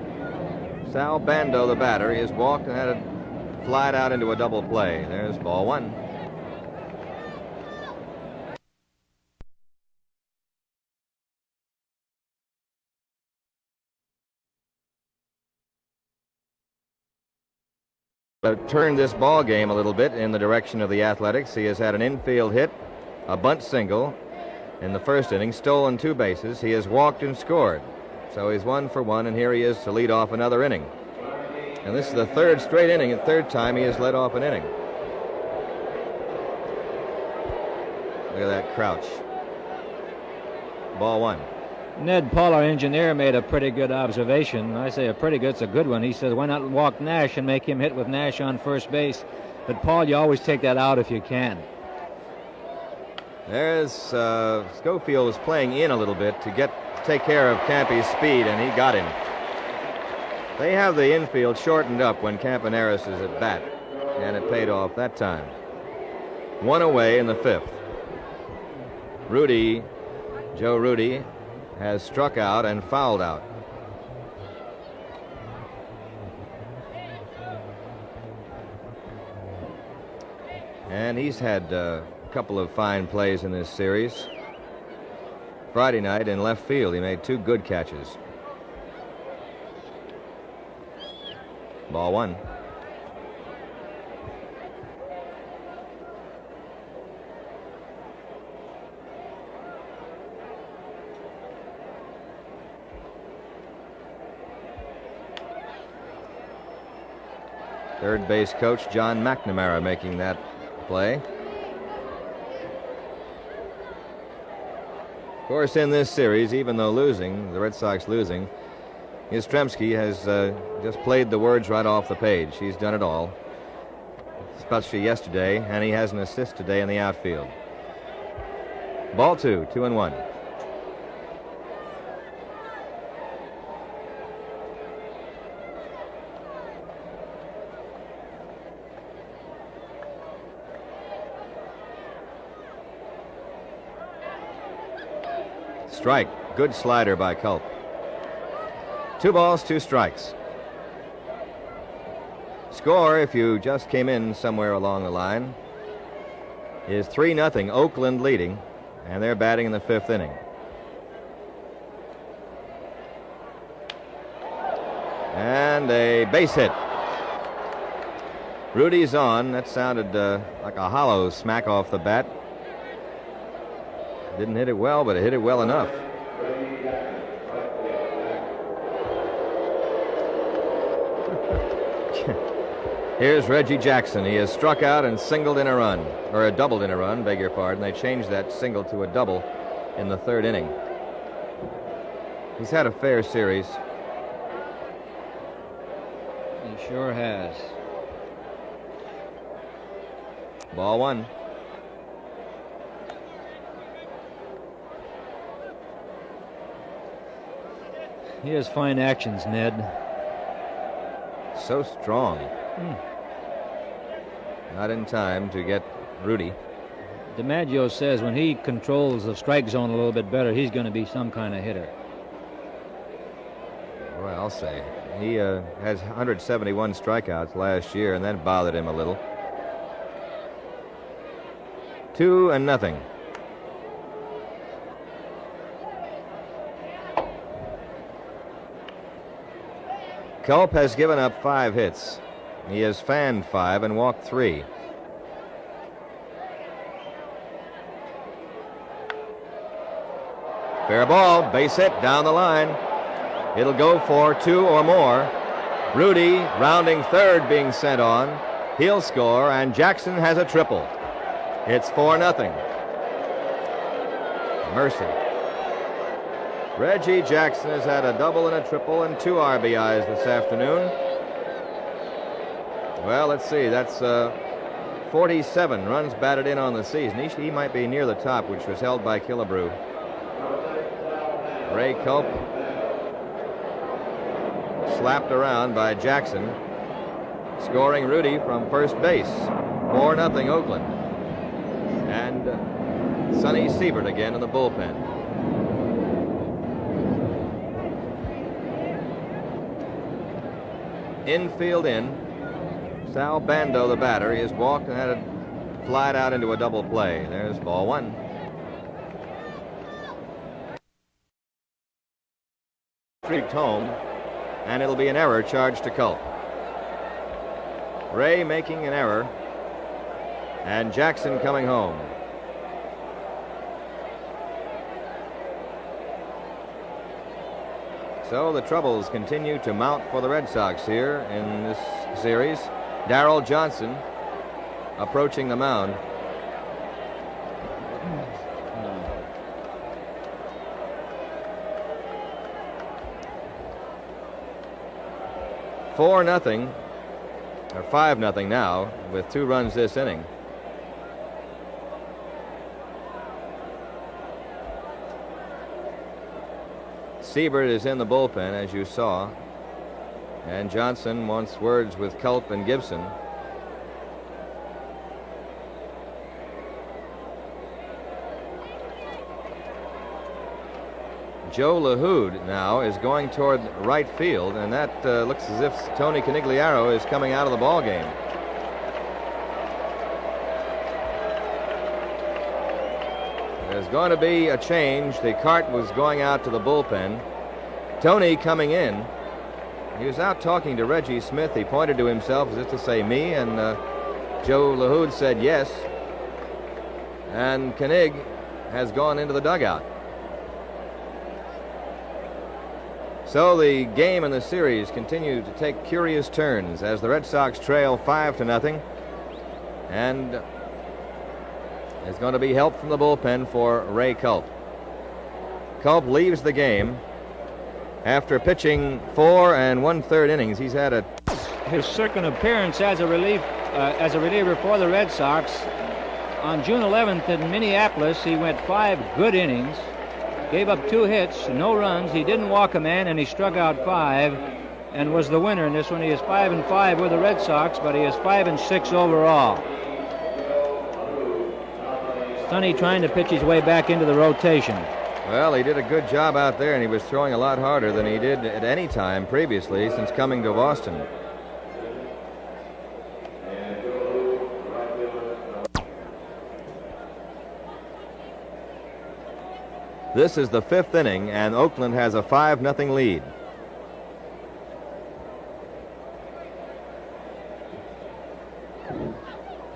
Sal Bando, the batter, he has walked and had it flied out into a double play. There's ball one. Turned this ball game a little bit in the direction of the Athletics. He has had an infield hit, a bunt single in the first inning, stolen 2 bases. He has walked and scored. So he's 1 for 1, and here he is to lead off another inning. And this is the 3rd straight inning, and 3rd time he has led off an inning. Look at that crouch. Ball one. Ned Paul, our engineer, made a pretty good observation. I say a pretty good, it's a good one. He says, why not walk Nash and make him hit with Nash on first base? But, Paul, you always take that out if you can. There's Schofield was playing in a little bit to take care of Campy's speed, and he got him. They have the infield shortened up when Campaneris is at bat, and it paid off that time. 1 away in the 5th. Joe Rudy, has struck out and fouled out. And he's had a couple of fine plays in this series. Friday night in left field, he made 2 good catches. Ball one. Third base coach John McNamara making that play. Of course, in this series, even though the Red Sox losing, Yastrzemski has just played the words right off the page. He's done it all, especially yesterday, and he has an assist today in the outfield. Ball 2, 2-1. Strike. Good slider by Culp. 2 balls, 2 strikes. Score, if you just came in somewhere along the line, is 3-0. Oakland leading, and they're batting in the 5th inning. And a base hit. Rudy's on. That sounded like a hollow smack off the bat. Didn't hit it well, but it hit it well enough. Here's Reggie Jackson. He has struck out and singled in a run, or a doubled in a run, beg your pardon. They changed that single to a double in the 3rd inning. He's had a fair series. He sure has. Ball one. He has fine actions, Ned. So strong. Not in time to get Rudy. DiMaggio says when he controls the strike zone a little bit better, he's going to be some kind of hitter. Well, I'll say. He has 171 strikeouts last year, and that bothered him a little. 2-0. Culp has given up 5 hits. He has fanned 5 and walked 3. Fair ball, base hit down the line. It'll go for 2 or more. Rudy rounding third being sent on. He'll score, and Jackson has a triple. It's 4-0. Mercy. Reggie Jackson has had a double and a triple and 2 RBIs this afternoon. Well, let's see. That's 47 runs batted in on the season. He might be near the top, which was held by Killebrew. Ray Culp slapped around by Jackson, scoring Rudy from first base. 4-0 Oakland. And Sonny Siebert again in the bullpen. Infield in. Sal Bando, the batter, he has walked and had it flied out into a double play. There's ball one. Streaked home, and it'll be an error charged to Culp. Ray making an error, and Jackson coming home. So the troubles continue to mount for the Red Sox here in this series. Darrell Johnson approaching the mound. Four nothing, or 5-0 now, with 2 runs this inning. Siebert is in the bullpen, as you saw, and Johnson wants words with Culp and Gibson. Joe LaHood now is going toward right field, and that looks as if Tony Conigliaro is coming out of the ball game. There's going to be a change. The cart was going out to the bullpen. Tony coming in. He was out talking to Reggie Smith. He pointed to himself as if to say me, and Joe LaHood said yes. And Koenig has gone into the dugout. So the game and the series continue to take curious turns as the Red Sox trail 5-0. And there's going to be help from the bullpen for Ray Culp. Culp leaves the game after pitching 4 1/3 innings. He's had his second appearance as a reliever for the Red Sox. On June 11th in Minneapolis, he went 5 good innings, gave up 2 hits, no runs. He didn't walk a man, and he struck out 5, and was the winner in this one. He is 5-5 with the Red Sox, but he is 5-6 overall. Sonny trying to pitch his way back into the rotation. Well, he did a good job out there, and he was throwing a lot harder than he did at any time previously since coming to Boston. This is the 5th inning, and Oakland has a 5-0 lead.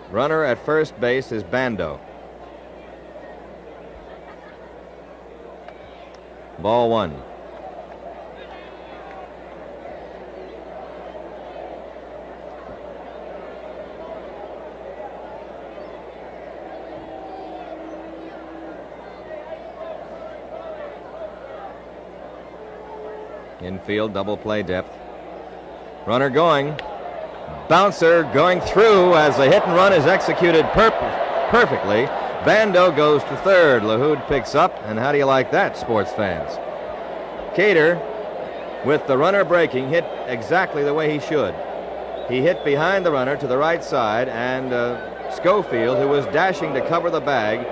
Runner at first base is Bando. Ball one. Infield, double play depth. Runner going. Bouncer going through as the hit and run is executed perfectly. Bando goes to third. LaHood picks up, and how do you like that, sports fans? Cater, with the runner breaking, hit exactly the way he should. He hit behind the runner to the right side, and Schofield, who was dashing to cover the bag,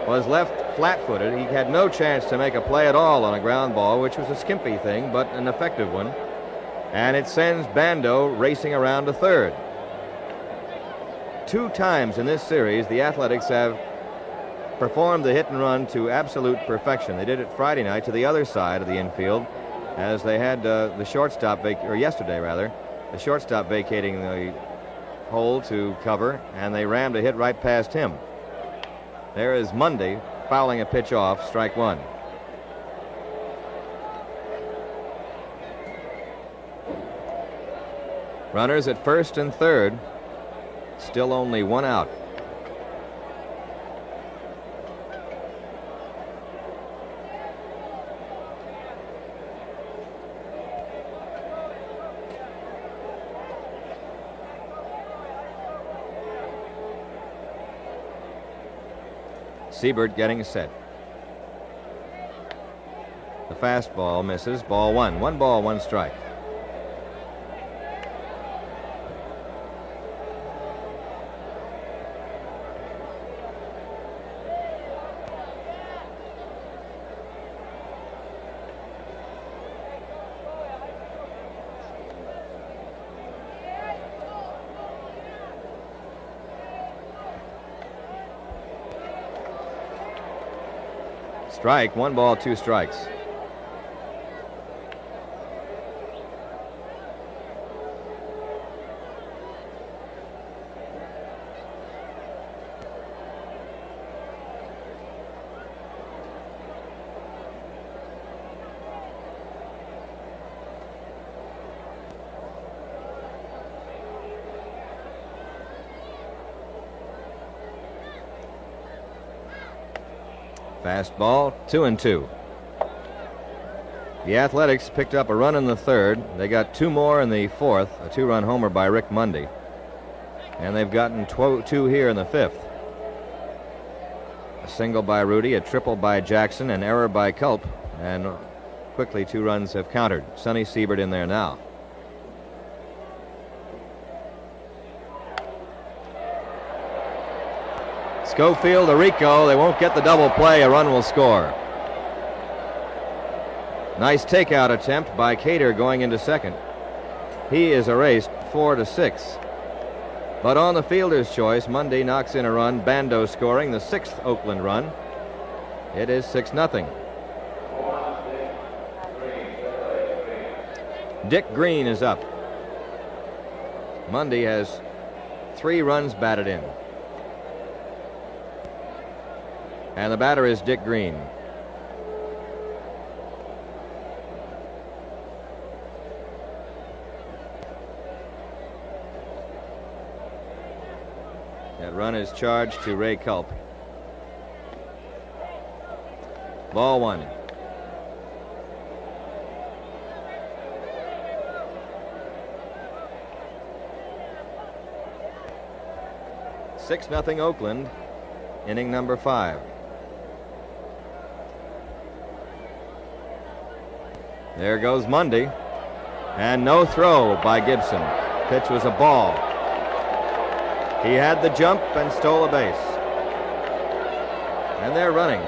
was left flat-footed. He had no chance to make a play at all on a ground ball, which was a skimpy thing, but an effective one. And it sends Bando racing around to third. 2 times in this series, the Athletics have performed the hit and run to absolute perfection. They did it Friday night to the other side of the infield, as they had the shortstop, or yesterday rather, the shortstop vacating the hole to cover, and they rammed a hit right past him. There is Monday fouling a pitch off, strike 1. Runners at first and third, still only 1 out. Siebert getting set. The fastball misses. Ball 1. 1 ball, 1 strike. Strike, 1 ball, 2 strikes. Fastball, 2-2. The Athletics picked up a run in the third. They got 2 more in the fourth, a 2-run homer by Rick Mundy. And they've gotten 2 here in the fifth. A single by Rudy, a triple by Jackson, an error by Culp, and quickly 2 runs have countered. Sonny Siebert in there now. Schofield to Rico. They won't get the double play. A run will score. Nice takeout attempt by Cater going into second. He is erased 4-6. But on the fielder's choice, Mundy knocks in a run. Bando scoring the 6th Oakland run. It is 6-0. Dick Green is up. Mundy has 3 runs batted in. And the batter is Dick Green. That run is charged to Ray Culp. Ball 1. Six-0 Oakland, inning number 5. There goes Mundy, and no throw by Gibson. Pitch was a ball. He had the jump and stole a base. And they're running.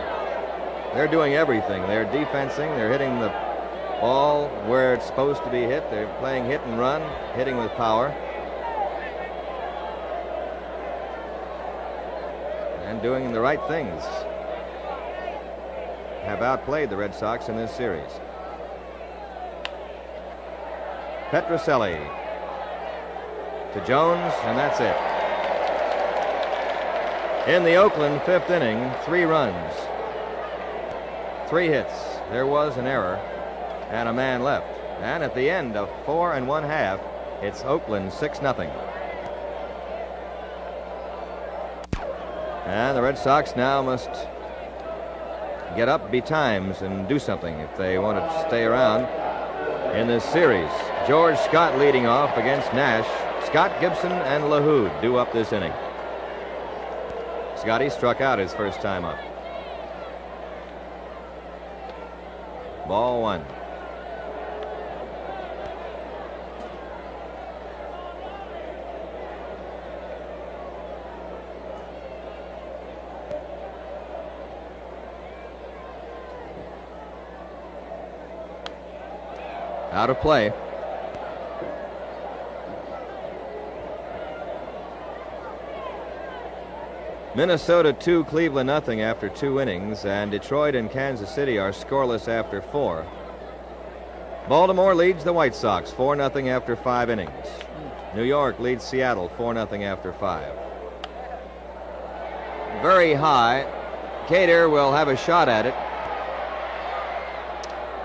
They're doing everything. They're defensing. They're hitting the ball where it's supposed to be hit. They're playing hit and run, hitting with power. And doing the right things. Have outplayed the Red Sox in this series. Petrocelli to Jones, and that's it. In the Oakland 5th inning, 3 runs, 3 hits. There was an error and a man left. And at the end of 4 1/2, it's Oakland 6-0. And the Red Sox now must get up betimes and do something if they want to stay around. in this series. George Scott leading off against Nash. Scott, Gibson, and LaHood do up this inning. Scotty struck out his first time up. Ball one. Out of play. Minnesota 2, Cleveland nothing after 2 innings, and Detroit and Kansas City are scoreless after 4. Baltimore leads the White Sox 4-0 after 5 innings. New York leads Seattle 4-0 after 5. Very high. Cater will have a shot at it.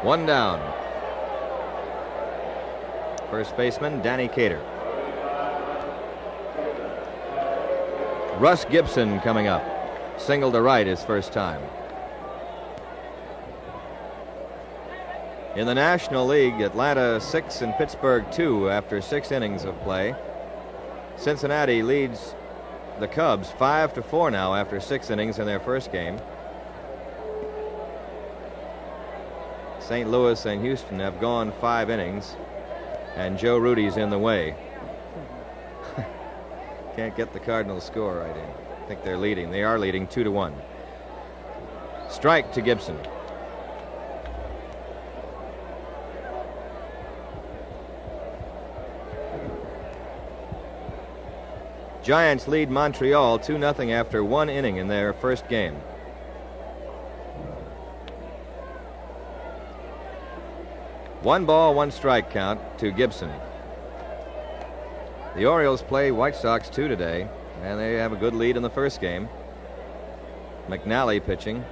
1 down. First baseman Danny Cater. Russ Gibson coming up. Single to right his first time. In the National League, Atlanta 6 and Pittsburgh 2 after 6 innings of play. Cincinnati leads the Cubs 5-4 now after 6 innings in their first game. St. Louis and Houston have gone 5 innings, and Joe Rudy's in the way. Can't get the Cardinals score right in. I think they're leading. They are leading 2-1. Strike to Gibson. Giants lead Montreal 2-0 after 1 inning in their first game. One ball, 1 strike count to Gibson. The Orioles play White Sox 2 today, and they have a good lead in the first game. McNally pitching.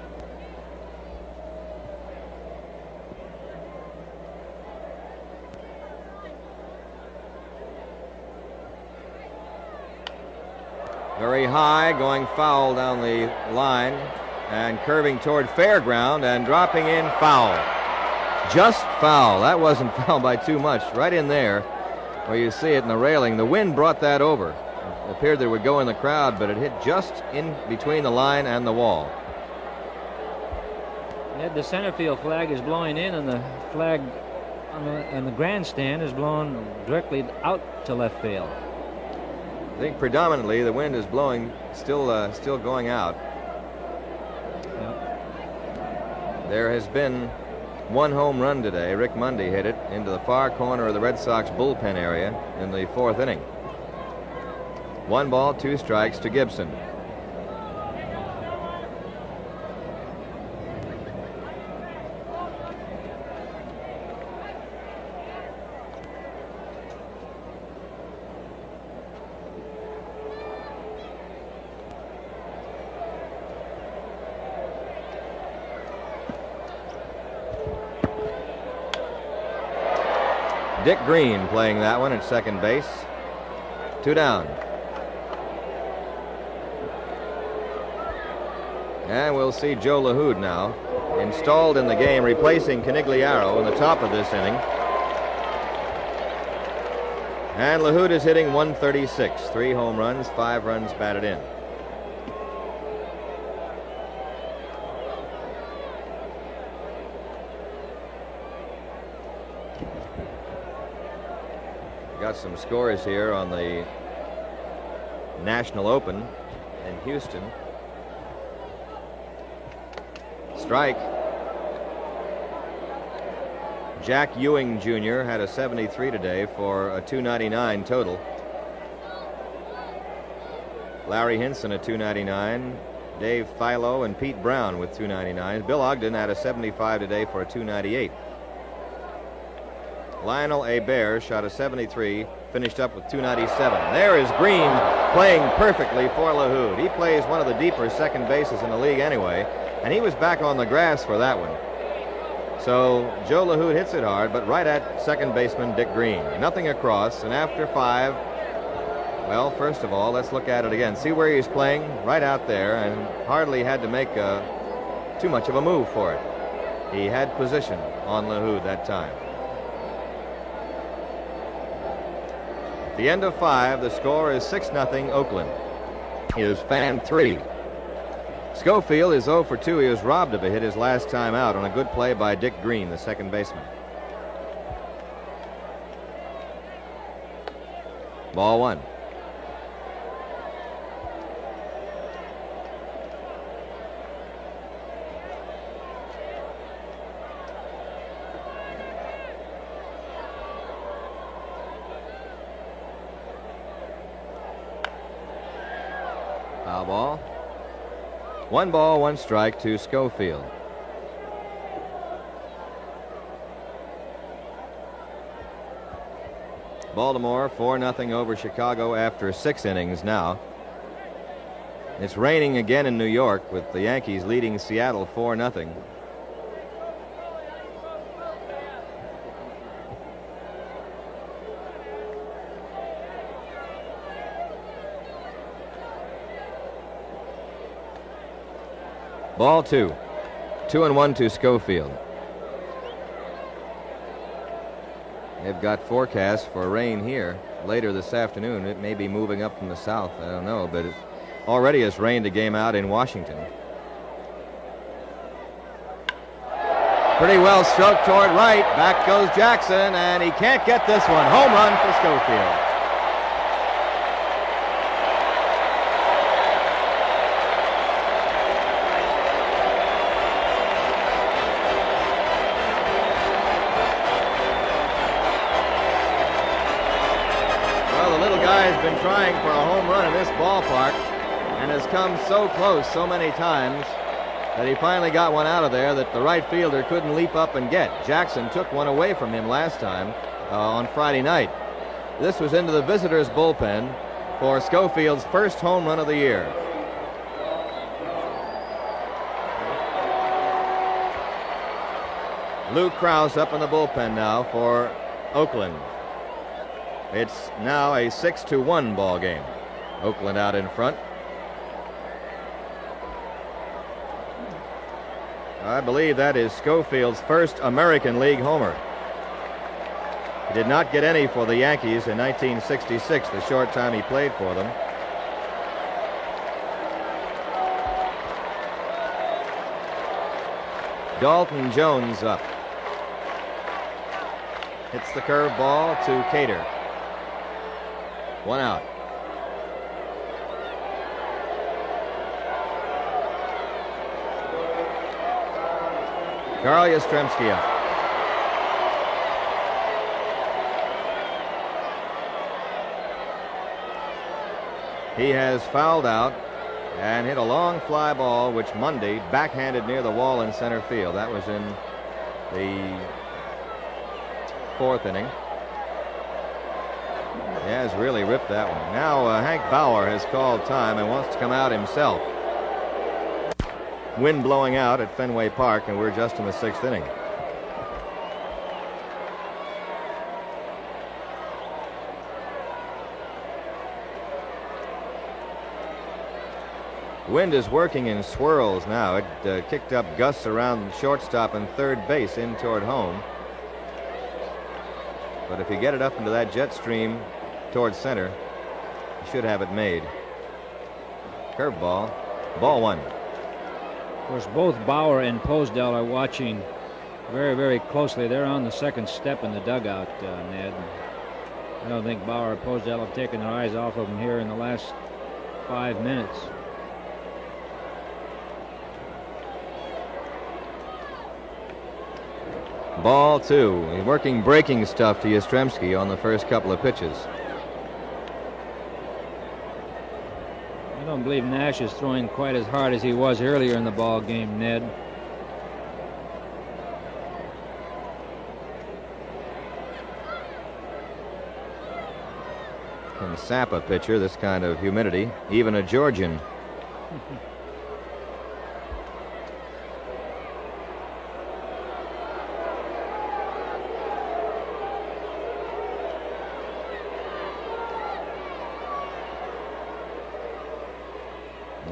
Very high, going foul down the line, and curving toward fair ground and dropping in foul. Just foul. That wasn't foul by too much. Right in there where you see it in the railing. The wind brought that over. It appeared that it would go in the crowd, but it hit just in between the line and the wall. Ed, the center field flag is blowing in, and the flag on the grandstand is blowing directly out to left field. I think predominantly the wind is blowing, still going out. Yep. There has been 1 home run today. Rick Mundy hit it into the far corner of the Red Sox bullpen area in the 4th inning. 1 ball, 2 strikes to Gibson. Dick Green playing that one at second base. 2 down. And we'll see Joe LaHood now, installed in the game, replacing Canigliaro in the top of this inning. And LaHood is hitting .136, 3 home runs, 5 runs batted in. Got some scores here on the National Open in Houston. Strike. Jack Ewing Jr. had a 73 today for a 299 total. Larry Hinson a 299. Dave Philo and Pete Brown with 299s. Bill Ogden had a 75 today for a 298. Lionel Hebert shot a 73, finished up with 297. There is Green playing perfectly for LaHood. He plays one of the deeper second bases in the league anyway, and he was back on the grass for that one. So Joe LaHood hits it hard, but right at second baseman Dick Green. Nothing across, and after 5, well, first of all, let's look at it again. See where he's playing? Right out there, and hardly had to make too much of a move for it. He had position on LaHood that time. At the end of 5, the score is 6-0 Oakland. Here's fan 3. Schofield is 0 for 2. He was robbed of a hit his last time out on a good play by Dick Green, the second baseman. Ball 1. Foul ball. 1 ball, 1 strike to Schofield. Baltimore 4-0 over Chicago after 6 innings now. It's raining again in New York with the Yankees leading Seattle 4-0. Ball 2. 2-1 to Schofield. They've got forecasts for rain here later this afternoon. It may be moving up from the south. I don't know, but it already has rained a game out in Washington. Pretty well stroked toward right. Back goes Jackson, and he can't get this one. Home run for Schofield. Been trying for a home run in this ballpark and has come so close so many times that he finally got one out of there that the right fielder couldn't leap up and get. Jackson took one away from him last time on Friday night. This was into the visitors' bullpen for Schofield's first home run of the year. Lou Krause up in the bullpen now for Oakland. It's now a 6-1 ball game. Oakland out in front. I believe that is Schofield's first American League homer. He did not get any for the Yankees in 1966, the short time he played for them. Dalton Jones up. Hits the curveball to Cater. 1 out. Carl Yastrzemski up. He has fouled out and hit a long fly ball, which Monday backhanded near the wall in center field. That was in the 4th inning. He has really ripped that one. Now Hank Bauer has called time and wants to come out himself. Wind blowing out at Fenway Park, and we're just in the 6th inning. Wind is working in swirls now. It kicked up gusts around shortstop and third base in toward home. But if you get it up into that jet stream towards center, you should have it made. Curveball. Ball 1. Of course, both Bauer and Posdell are watching very, very closely. They're on the second step in the dugout, Ned. I don't think Bauer or Posdell have taken their eyes off of him here in the last 5 minutes. Ball 2. He's working breaking stuff to Yastrzemski on the first couple of pitches. I don't believe Nash is throwing quite as hard as he was earlier in the ball game, Ned. Can sap a pitcher, this kind of humidity, even a Georgian.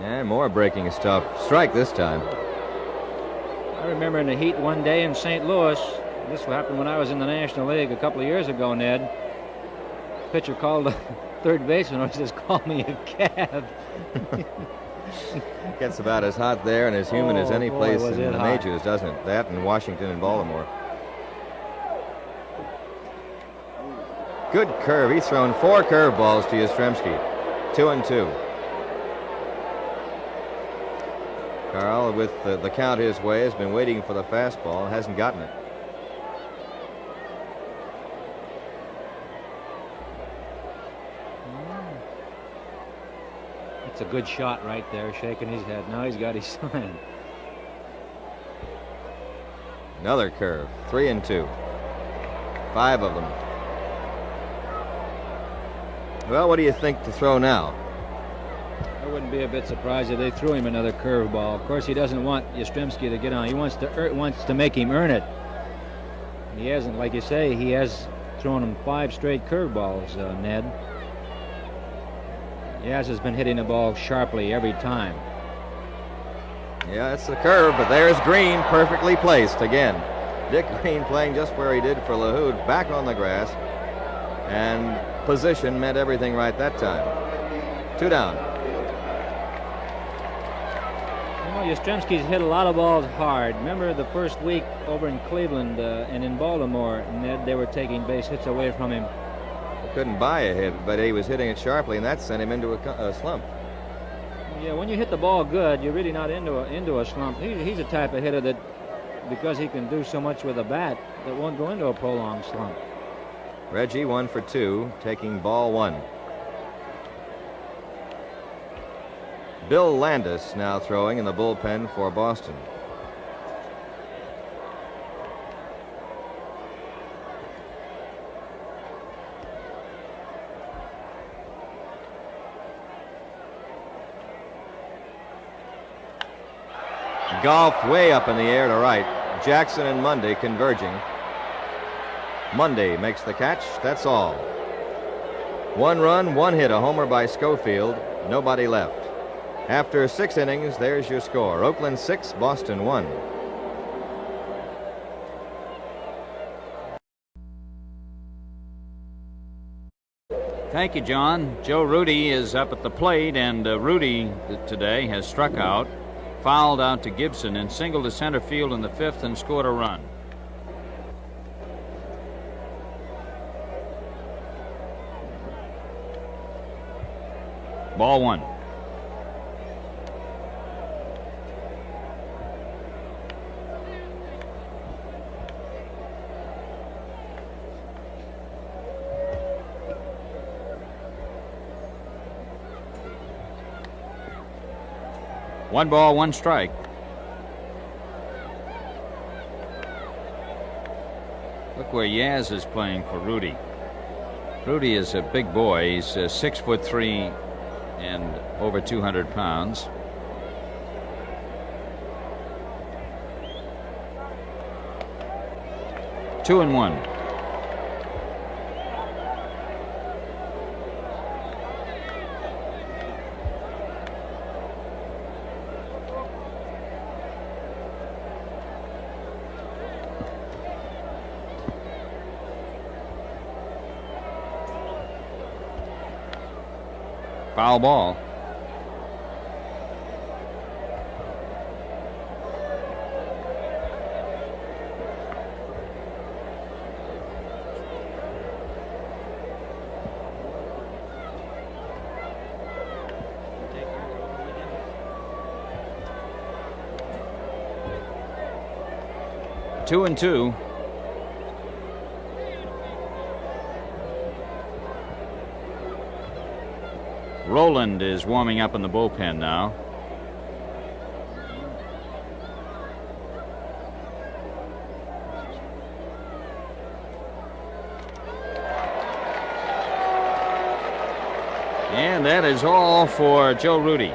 And more breaking stuff. Strike this time. I remember in the heat one day in St. Louis. This happened when I was in the National League a couple of years ago, Ned. pitcher called the third baseman, or he says, "Call me a cab." Gets about as hot there and as humid as any boy, place was in it the hot. majors, doesn't it? That and Washington and Baltimore. Good curve. He's thrown 4 curveballs to Yastrzemski. 2-2. Carl, with the count his way, has been waiting for the fastball, hasn't gotten it. It's a good shot right there, shaking his head. Now he's got his sign. Another curve. 3-2. 5 of them. Well, what do you think to throw now? I wouldn't be a bit surprised if they threw him another curveball. Of course, he doesn't want Yastrzemski to get on. He wants to make him earn it. He hasn't, like you say, he has thrown him 5 straight curveballs, Ned. Yaz has been hitting the ball sharply every time. Yeah, it's a curve, but there's Green, perfectly placed again. Dick Green playing just where he did for LaHood, back on the grass. And position meant everything right that time. 2 down. You know, Yastrzemski's hit a lot of balls hard. Remember the first week over in Cleveland and in Baltimore, Ned, they were taking base hits away from him. Couldn't buy a hit, but he was hitting it sharply, and that sent him into a slump. Yeah, when you hit the ball good, you're really not into a slump. He's a type of hitter that, because he can do so much with a bat, that won't go into a prolonged slump. Reggie 1 for 2, taking ball 1. Bill Landis now throwing in the bullpen for Boston. Golfed way up in the air to right. Jackson and Monday converging. Monday makes the catch. That's all. 1 run, 1 hit, a homer by Schofield. Nobody left. After 6 innings, there's your score. Oakland 6, Boston 1. Thank you, John. Joe Rudy is up at the plate, and Rudy today has struck out, fouled out to Gibson, and singled to center field in the 5th and scored a run. Ball 1. One ball, 1 strike. Look where Yaz is playing for Rudy. Rudy is a big boy. He's 6'3" and over 200 pounds. Two and 1. Foul ball. Two and 2. Roland is warming up in the bullpen now. And that is all for Joe Rudy.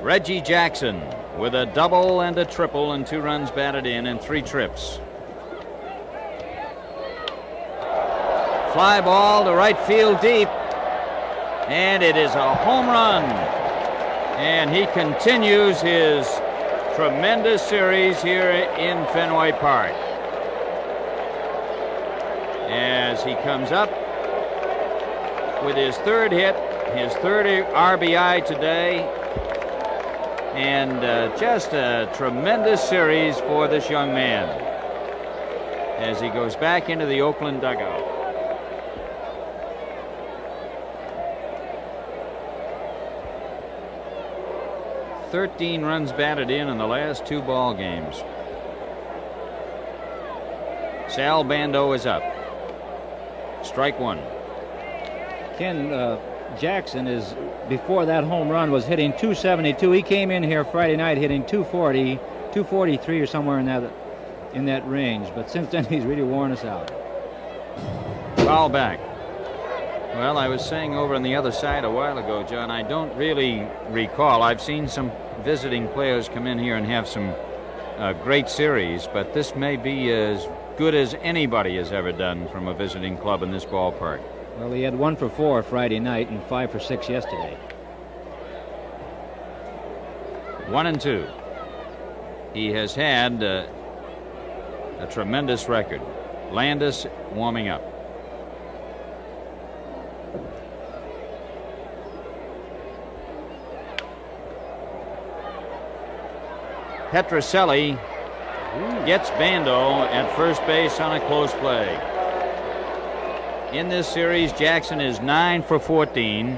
Reggie Jackson with a double and a triple and 2 runs batted in and 3 trips. fly ball to right field deep, and it is a home run. And he continues his tremendous series here in Fenway Park as he comes up with his third hit, his third RBI today, and just a tremendous series for this young man as he goes back into the Oakland dugout. "13 runs batted in the last 2 ball games." Sal Bando is up. Strike 1. Ken, Jackson is, before that home run, was hitting 272. He came in here Friday night hitting 240, 243 or somewhere in that range. But since then, he's really worn us out. Foul back. Well, I was saying over on the other side a while ago, John, I don't really recall. I've seen some visiting players come in here and have some great series, but this may be as good as anybody has ever done from a visiting club in this ballpark. Well, he had 1 for 4 Friday night and 5 for 6 yesterday. 1-2. He has had a tremendous record. Landis warming up. Petrocelli gets Bando at first base on a close play. In this series, Jackson is 9 for 14,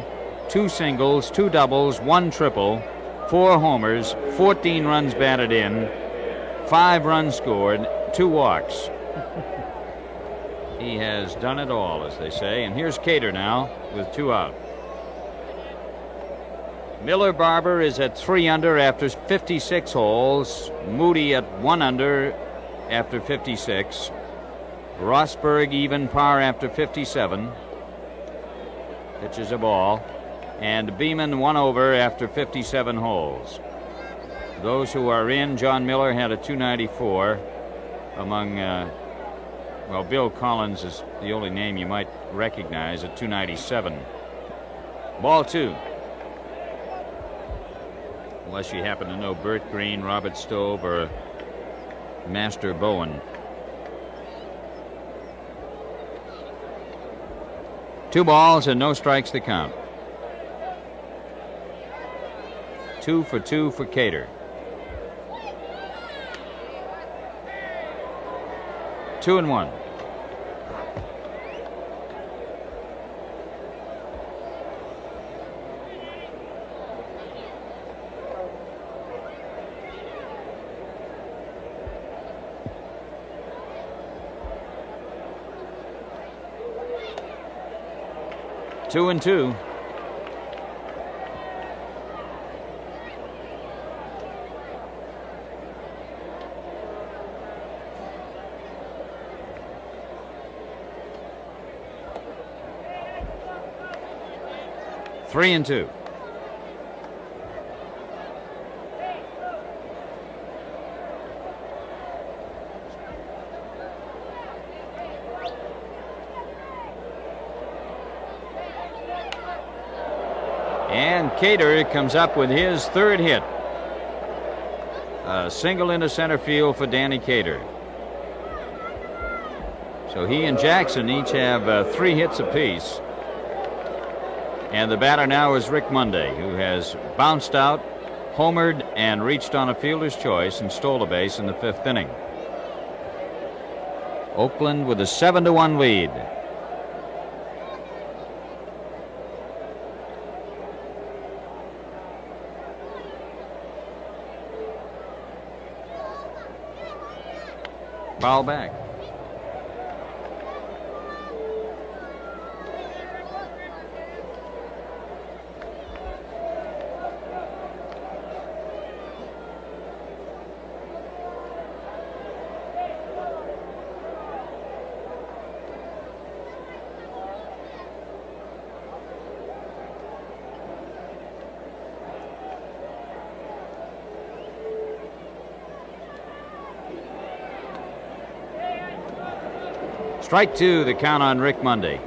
2 singles, 2 doubles, 1 triple, 4 homers, 14 runs batted in, 5 runs scored, 2 walks. He has done it all, as they say. And here's Cater now with 2 out. Miller Barber is at 3 under after 56 holes. Moody at 1 under after 56. Rosberg even par after 57. Pitches a ball. And Beeman 1 over after 57 holes. Those who are in, John Miller had a 294 among, well, Bill Collins is the only name you might recognize at 297. Ball 2. Unless you happen to know Bert Green, Robert Stove, or Master Bowen. 2 balls and no strikes to count. 2 for 2 for Cater. 2-1. Two and 2. Three and 2. And Cater comes up with his 3rd hit. A single into center field for Danny Cater. So he and Jackson each have 3 hits apiece. And the batter now is Rick Monday, who has bounced out, homered, and reached on a fielder's choice and stole a base in the 5th inning. Oakland with a 7-1 lead. Foul back. Strike two, the count on Rick Monday.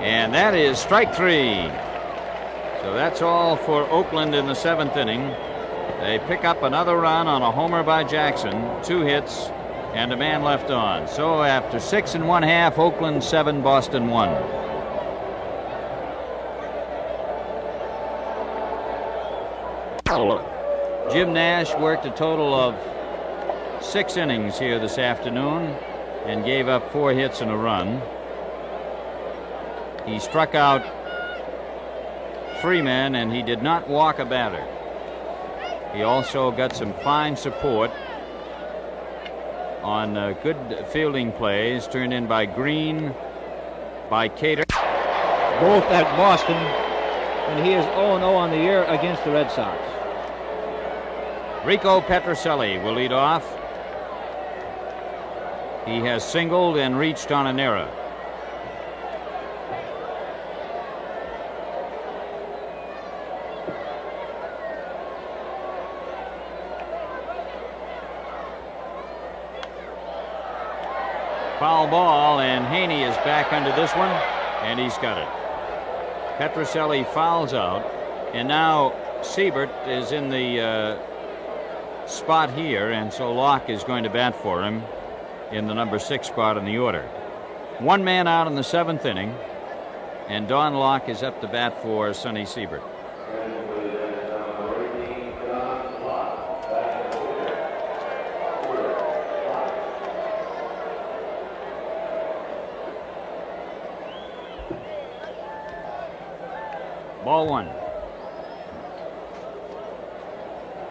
And that is strike three. So that's all for Oakland in the 7th inning. They pick up another run on a homer by Jackson, 2 hits, and a man left on. So after 6 1/2, Oakland 7, Boston 1. Jim Nash worked a total of 6 innings here this afternoon and gave up 4 hits and a run. He struck out 3 men, and he did not walk a batter. He also got some fine support on good fielding plays turned in by Green, by Cater. Both at Boston, and he is 0-0 on the year against the Red Sox. Rico Petrocelli will lead off. He has singled and reached on an error. Foul ball, and Haney is back under this one, and he's got it. Petrocelli fouls out, and now Siebert is in the spot here, and so Locke is going to bat for him in the number 6 spot in the order. 1 man out in the 7th inning, and Don Locke is up to bat for Sonny Siebert. Ball 1.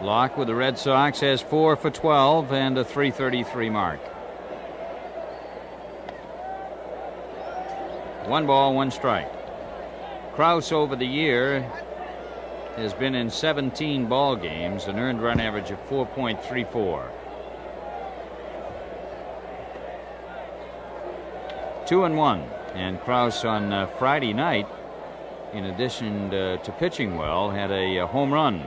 Locke with the Red Sox has 4 for 12 and a .333 mark. 1 ball, 1 strike. Krause over the year has been in 17 ball games, an earned run average of 4.34. 2-1, and Krause on Friday night, in addition to pitching well, had a home run.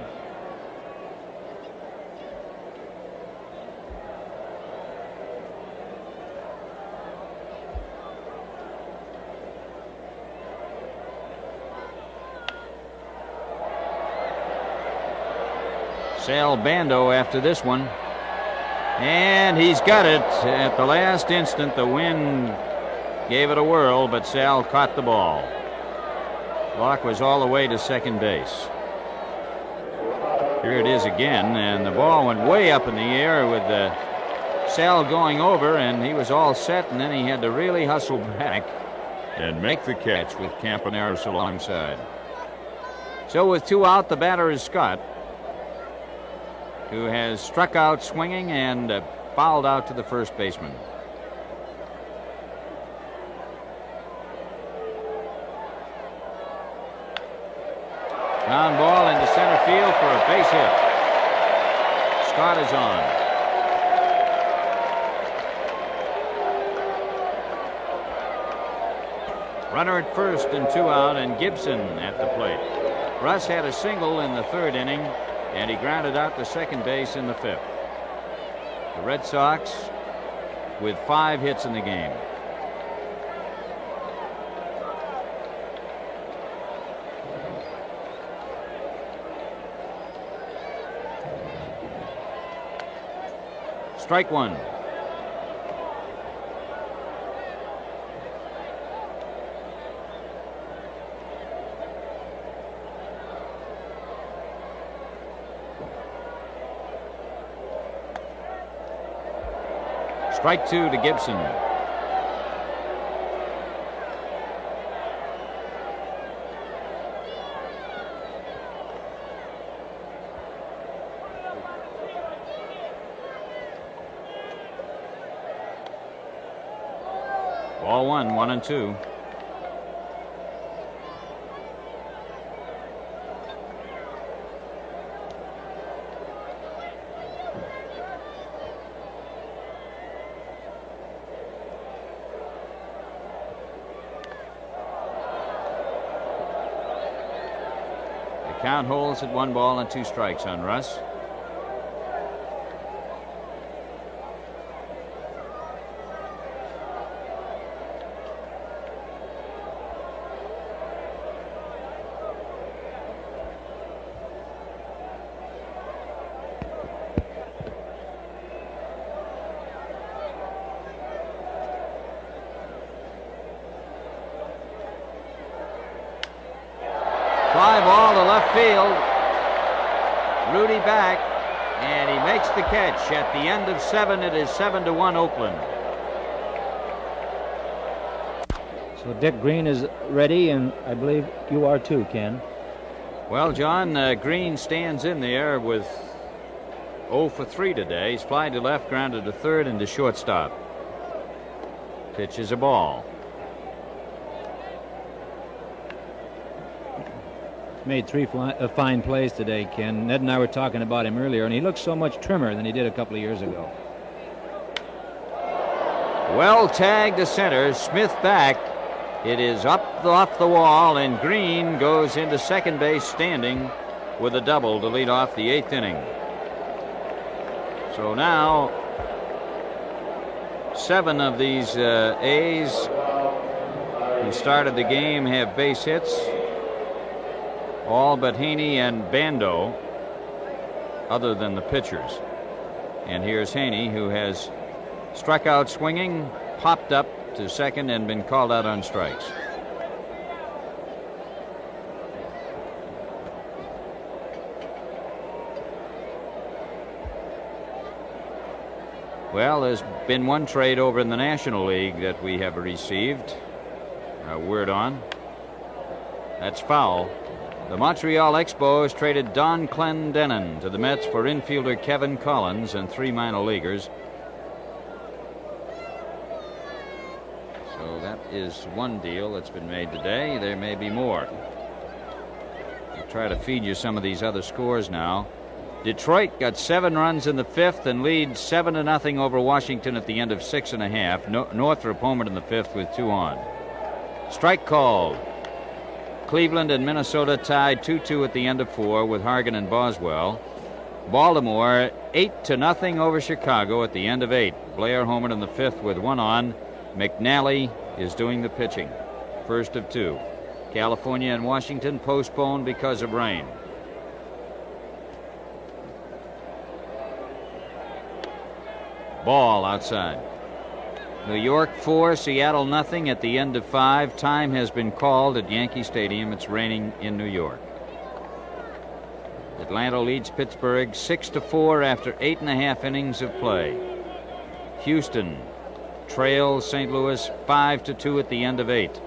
Sal Bando after this one, and he's got it at the last instant. The wind gave it a whirl, but Sal caught the ball. Locke was all the way to second base. Here it is again, and the ball went way up in the air with Sal going over, and he was all set, and then he had to really hustle back and make the catch with Campaneris alongside. So with 2 out, the batter is Scott, who has struck out swinging and fouled out to the first baseman. Ground ball into center field for a base hit. Scott is on. Runner at first and 2 out, and Gibson at the plate. Russ had a single in the 3rd inning, and he grounded out to second base in the 5th. The Red Sox with 5 hits in the game. Strike 1. Strike 2 to Gibson. Ball 1, 1-2. count holds at 1 ball and 2 strikes on Russ. Fly ball to left field. Rudy back, and he makes the catch. At the end of 7, it is 7-1 Oakland. So Dick Green is ready, and I believe you are too, Ken. Well, John, Green stands in there with 0 for 3 today. He's flied to left, grounded to third, and to shortstop. Pitch is a ball. Made 3 fine plays today, Ken. Ned and I were talking about him earlier, and he looks so much trimmer than he did a couple of years ago. Well tagged to center. Smith back. It is up off the wall, and Green goes into second base standing with a double to lead off the 8th inning. So now 7 of these A's who started the game have base hits. All but Haney and Bando, other than the pitchers. And here's Haney, who has struck out swinging, popped up to second, and been called out on strikes. Well, there's been one trade over in the National League that we have received word on. That's foul. The Montreal Expos traded Don Clendenin to the Mets for infielder Kevin Collins and 3 minor leaguers. So that is one deal that's been made today. There may be more. I'll try to feed you some of these other scores now. Detroit got 7 runs in the 5th and leads 7-0 over Washington at the end of 6 1/2. Northrop homered in the 5th with 2 on. Strike called. Cleveland and Minnesota tied 2-2 at the end of 4 with Hargan and Boswell. Baltimore 8-0 over Chicago at the end of 8. Blair homered in the 5th with 1 on. McNally is doing the pitching. First of 2. California and Washington postponed because of rain. Ball outside. New York 4, Seattle nothing at the end of 5. Time has been called at Yankee Stadium. It's raining in New York. Atlanta leads Pittsburgh 6-4 after 8 1/2 innings of play. Houston trails St. Louis 5-2 at the end of 8.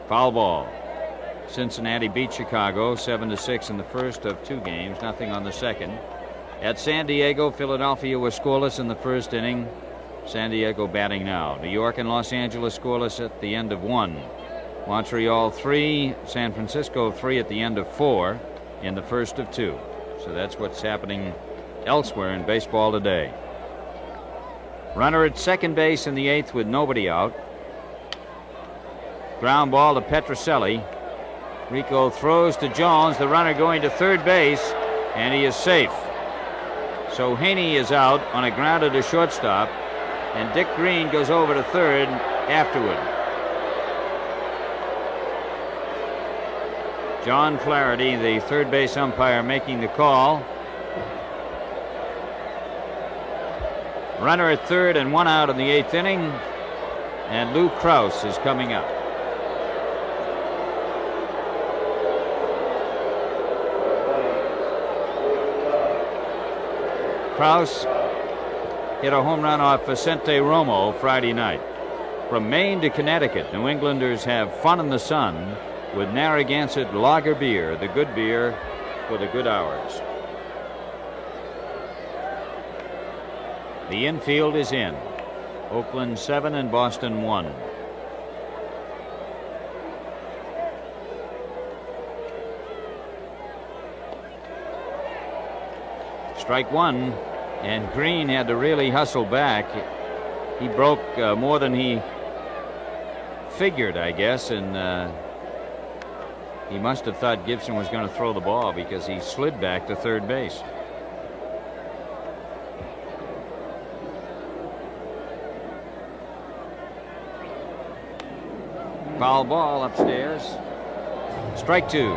Foul ball. Cincinnati beat Chicago 7-6 in the first of 2 games, nothing on the second. At San Diego, Philadelphia was scoreless in the first inning. San Diego batting now. New York and Los Angeles scoreless at the end of 1. Montreal 3, San Francisco 3 at the end of 4 in the first of 2. So that's what's happening elsewhere in baseball today. Runner at second base in the 8th with nobody out. Ground ball to Petrocelli. Rico throws to Jones, the runner going to third base, and he is safe. So Haney is out on a grounder to shortstop, and Dick Green goes over to third afterward. John Flaherty, the third base umpire, making the call. Runner at third and 1 out in the 8th inning, and Lou Krause is coming up. Krause hit a home run off Vicente Romo Friday night. From Maine to Connecticut, New Englanders have fun in the sun with Narragansett Lager beer, the good beer for the good hours. The infield is in. Oakland 7 and Boston 1. Strike 1, and Green had to really hustle back. He broke more than he figured, I guess, and He must have thought Gibson was going to throw the ball because he slid back to third base. Foul ball upstairs. Strike two.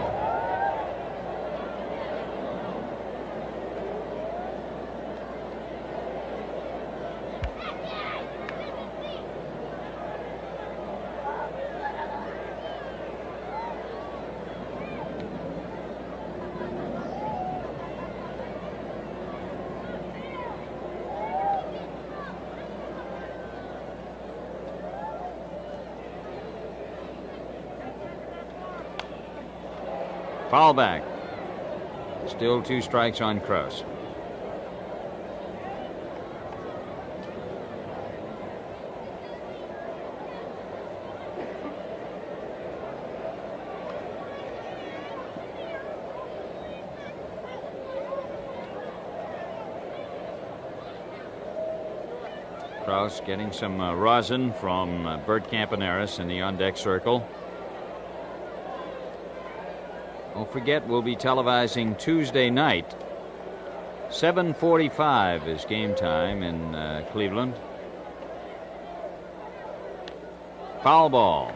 Foul back. Still 2 strikes on Krause. Krause getting some rosin from Bert Campaneris in the on-deck circle. Don't forget, we'll be televising Tuesday night. 7:45 is game time in Cleveland. Foul ball.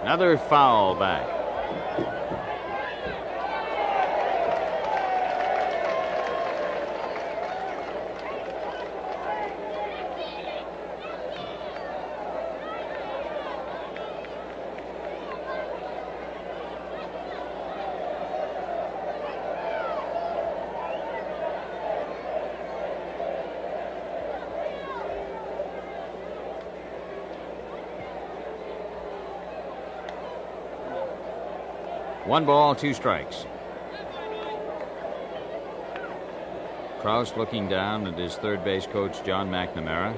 Another foul back. One ball, 2 strikes. Krause looking down at his third base coach, John McNamara.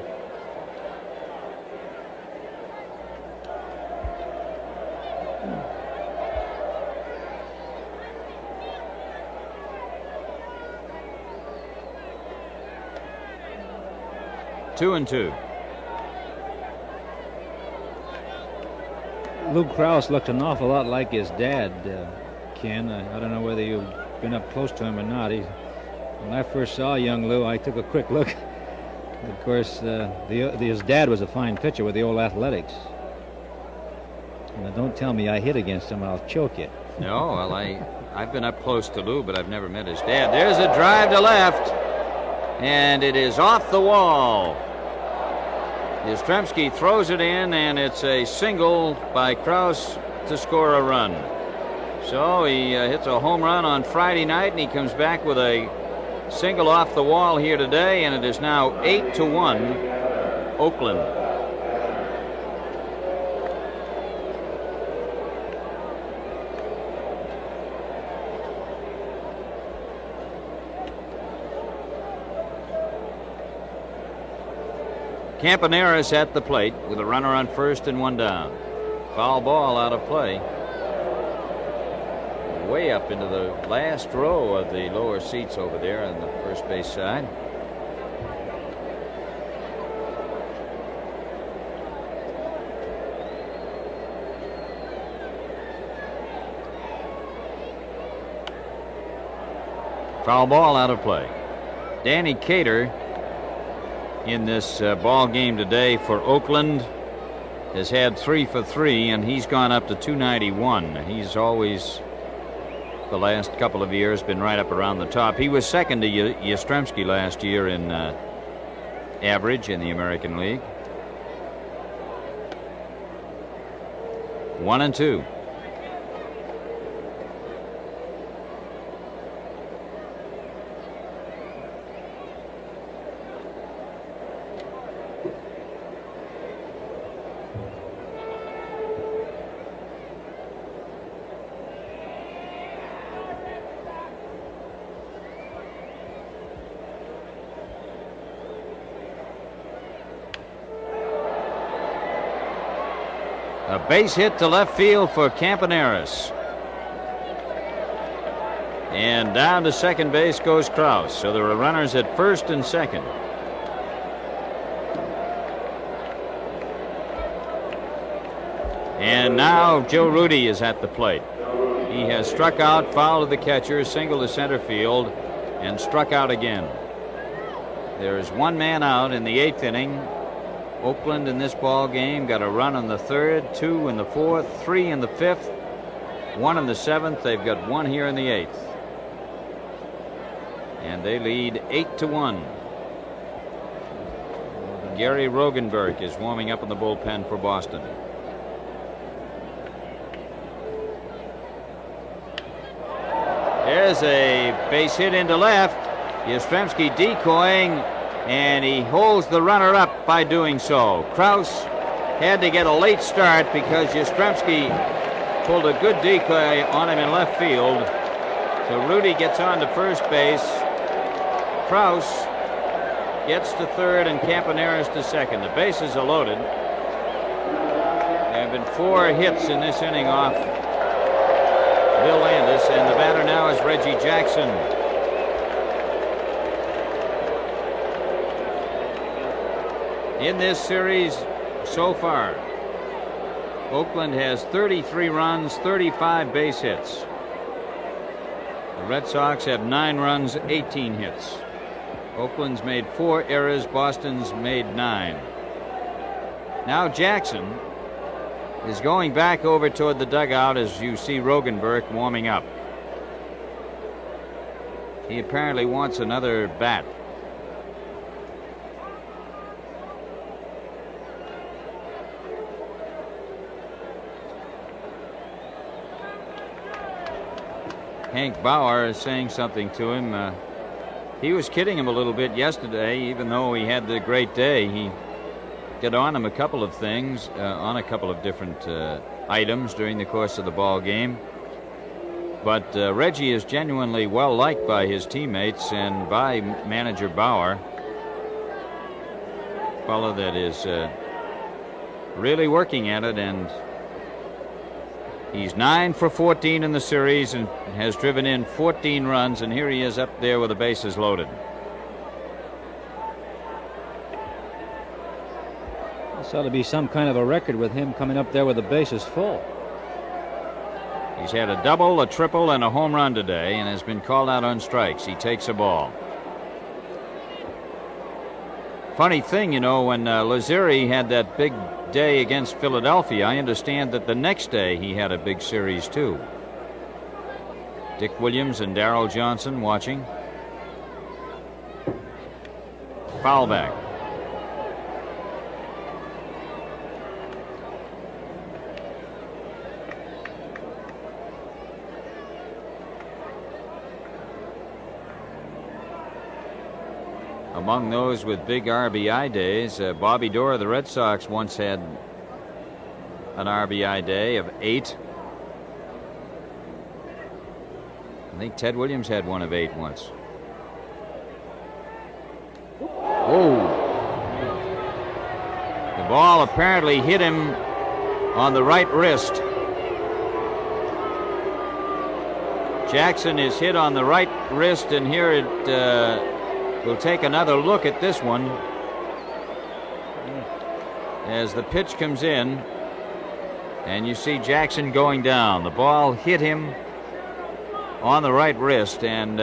Two and two. Luke Krause looked an awful lot like his dad, Ken. I don't know whether you've been up close to him or not. When I first saw young Lou, I took a quick look. Of course, his dad was a fine pitcher with the old Athletics. Now, don't tell me I hit against him. I'll choke you. No, well, I've been up close to Lou, but I've never met his dad. There's a drive to left, and it is off the wall. Yastrzemski throws it in, and it's a single by Krause to score a run. So he hits a home run on Friday night, and he comes back with a single off the wall here today, and it is now 8-1 Oakland. Campaneris at the plate with a runner on first and one down. Foul ball out of play. Way up into the last row of the lower seats over there on the first base side. Foul ball out of play. Danny Cater in this ball game today for Oakland has had 3 for 3, and he's gone up to 291. He's always, the last couple of years, been right up around the top. He was second to Yastrzemski last year in average in the American League. 1-2. A base hit to left field for Campaneris. And down to second base goes Krause. So there are runners at first and second. And now Joe Rudi is at the plate. He has struck out, foul to the catcher, single to center field, and struck out again. There is one man out in the 8th inning. Oakland in this ball game got a run in the 3rd, 2 in the 4th, 3 in the 5th, 1 in the 7th. They've got 1 here in the 8th. And they lead 8-1. Gary Rogenberg is warming up in the bullpen for Boston. There's a base hit into left. Yastrzemski decoying, and he holds the runner up by doing so. Krause had to get a late start because Yastrzemski pulled a good decoy on him in left field. So Rudi gets on to first base. Krause gets to third and Campaneris to second. The bases are loaded. There have been 4 hits in this inning off Bill Landis, and the batter now is Reggie Jackson. In this series so far, Oakland has 33 runs, 35 base hits. The Red Sox have 9 runs, 18 hits. Oakland's made 4 errors, Boston's made 9. Now Jackson is going back over toward the dugout as you see Rogenberg warming up. He apparently wants another bat. Hank Bauer is saying something to him. He was kidding him a little bit yesterday, even though he had the great day. He got on him a couple of things, on a couple of different items during the course of the ball game. But Reggie is genuinely well liked by his teammates and by manager Bauer, a fellow that is really working at it, and he's 9 for 14 in the series and has driven in 14 runs, and here he is up there with the bases loaded. This ought to be some kind of a record with him coming up there with the bases full. He's had a double, a triple, and a home run today and has been called out on strikes. He takes a ball. Funny thing, you know, when Lazeri had that big day against Philadelphia, I understand that the next day he had a big series too. Dick Williams and Darrell Johnson watching. Foul back. Among those with big RBI days, Bobby Doerr of the Red Sox once had an RBI day of 8. I think Ted Williams had one of 8 once. Whoa! The ball apparently hit him on the right wrist. Jackson is hit on the right wrist, and here it we'll take another look at this one as the pitch comes in, and you see Jackson going down. The ball hit him on the right wrist, and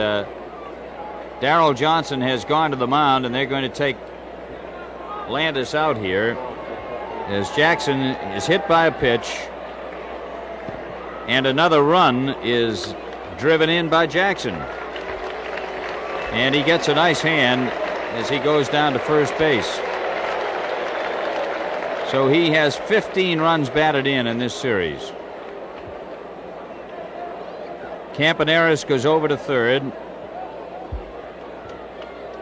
Darrell Johnson has gone to the mound, and they're going to take Landis out here as Jackson is hit by a pitch, and another run is driven in by Jackson. And he gets a nice hand as he goes down to first base. So he has 15 runs batted in this series. Campaneris goes over to third.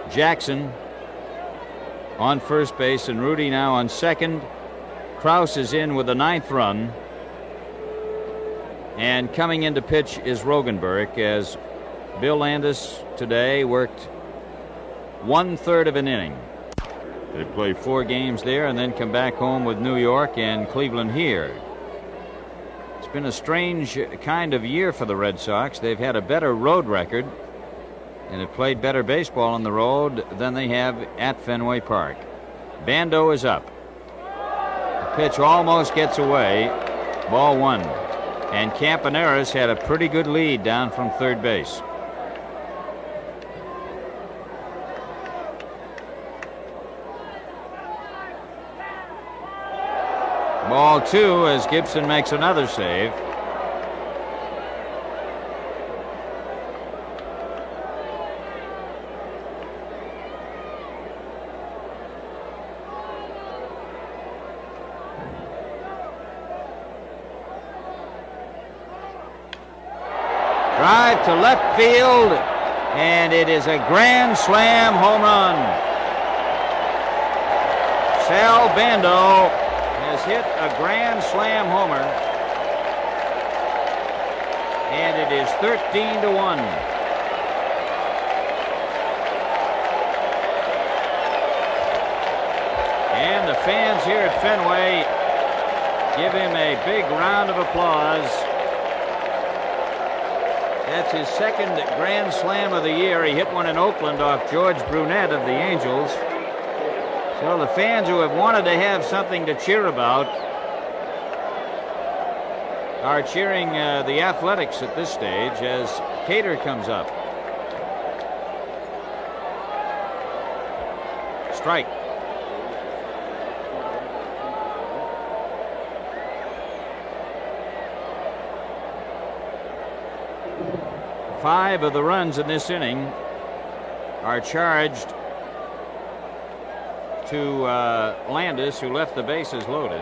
Jackson on first base, and Rudi now on second. Krause is in with the 9th run. And coming into pitch is Rogenberg, as Bill Landis today worked 1/3 of an inning. They play 4 games there and then come back home with New York and Cleveland here. been a strange kind of year for the Red Sox. They've had a better road record and have played better baseball on the road than they have at Fenway Park. Bando is up. The pitch almost gets away. Ball one. And Campaneris had a pretty good lead down from third base. Ball two as Gibson makes another save. Drive to left field, and it is a grand slam home run. Sal Bando has hit a grand slam homer, and it is 13-1. And the fans here at Fenway give him a big round of applause. That's his second grand slam of the year. He hit one in Oakland off George Brunette of the Angels. So the fans who have wanted to have something to cheer about are cheering the Athletics at this stage as Cater comes up. Strike. Five of the runs in this inning are charged to Landis, who left the bases loaded.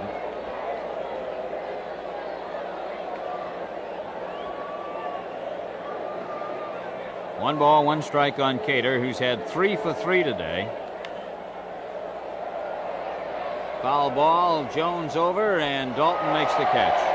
One ball, one strike on Cater, who's had 3 for 3 today. Foul ball, Jones over, and Dalton makes the catch.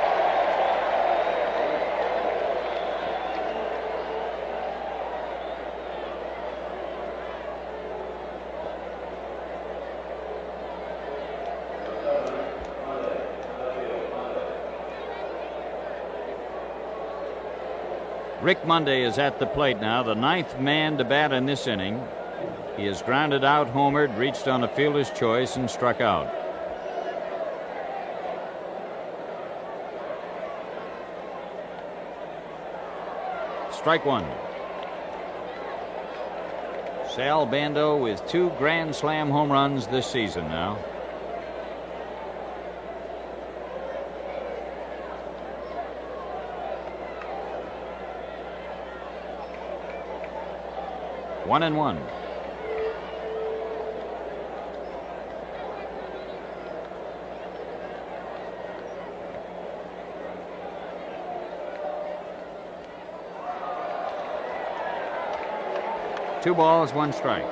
Rick Monday is at the plate now, the 9th man to bat in this inning. He has grounded out, homered, reached on a fielder's choice, and struck out. Strike one. Sal Bando with 2 grand slam home runs this season now. One and one. Two balls, one strike.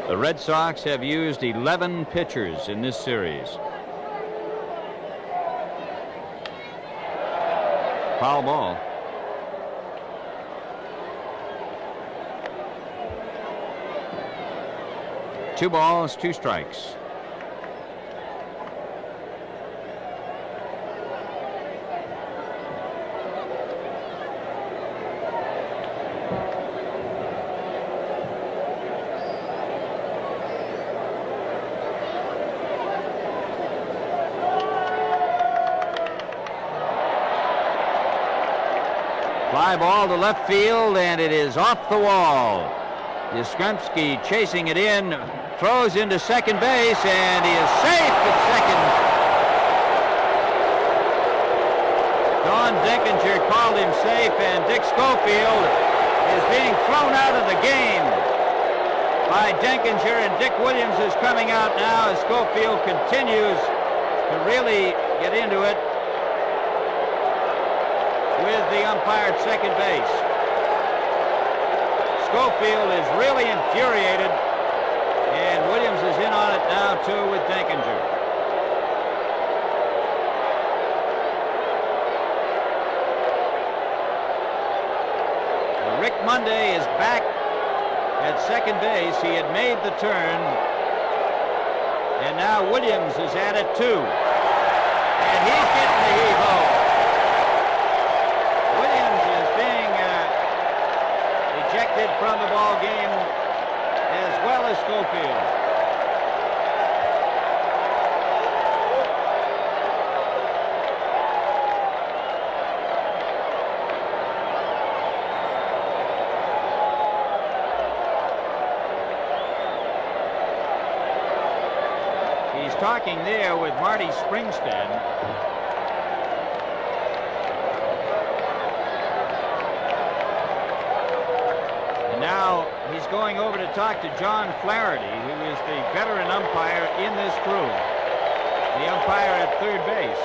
The Red Sox have used 11 pitchers in this series. Foul ball. Two balls, two strikes. Fly ball to left field, and it is off the wall. Yastrzemski chasing it in, throws into second base, and he is safe at second. Don Denkinger called him safe, and Dick Schofield is being thrown out of the game by Denkinger, and Dick Williams is coming out now as Schofield continues to really get into it with the umpire at second base. Schofield is really infuriated, and Williams is in on it now too with Denkinger. Rick Monday is back at second base. He had made the turn, and now Williams is at it too. And he's getting the heave-ho. Williams is being ejected from the ball game, as well as Schofield. Talking there with Marty Springstead. And now he's going over to talk to John Flaherty, who is the veteran umpire in this crew, the umpire at third base.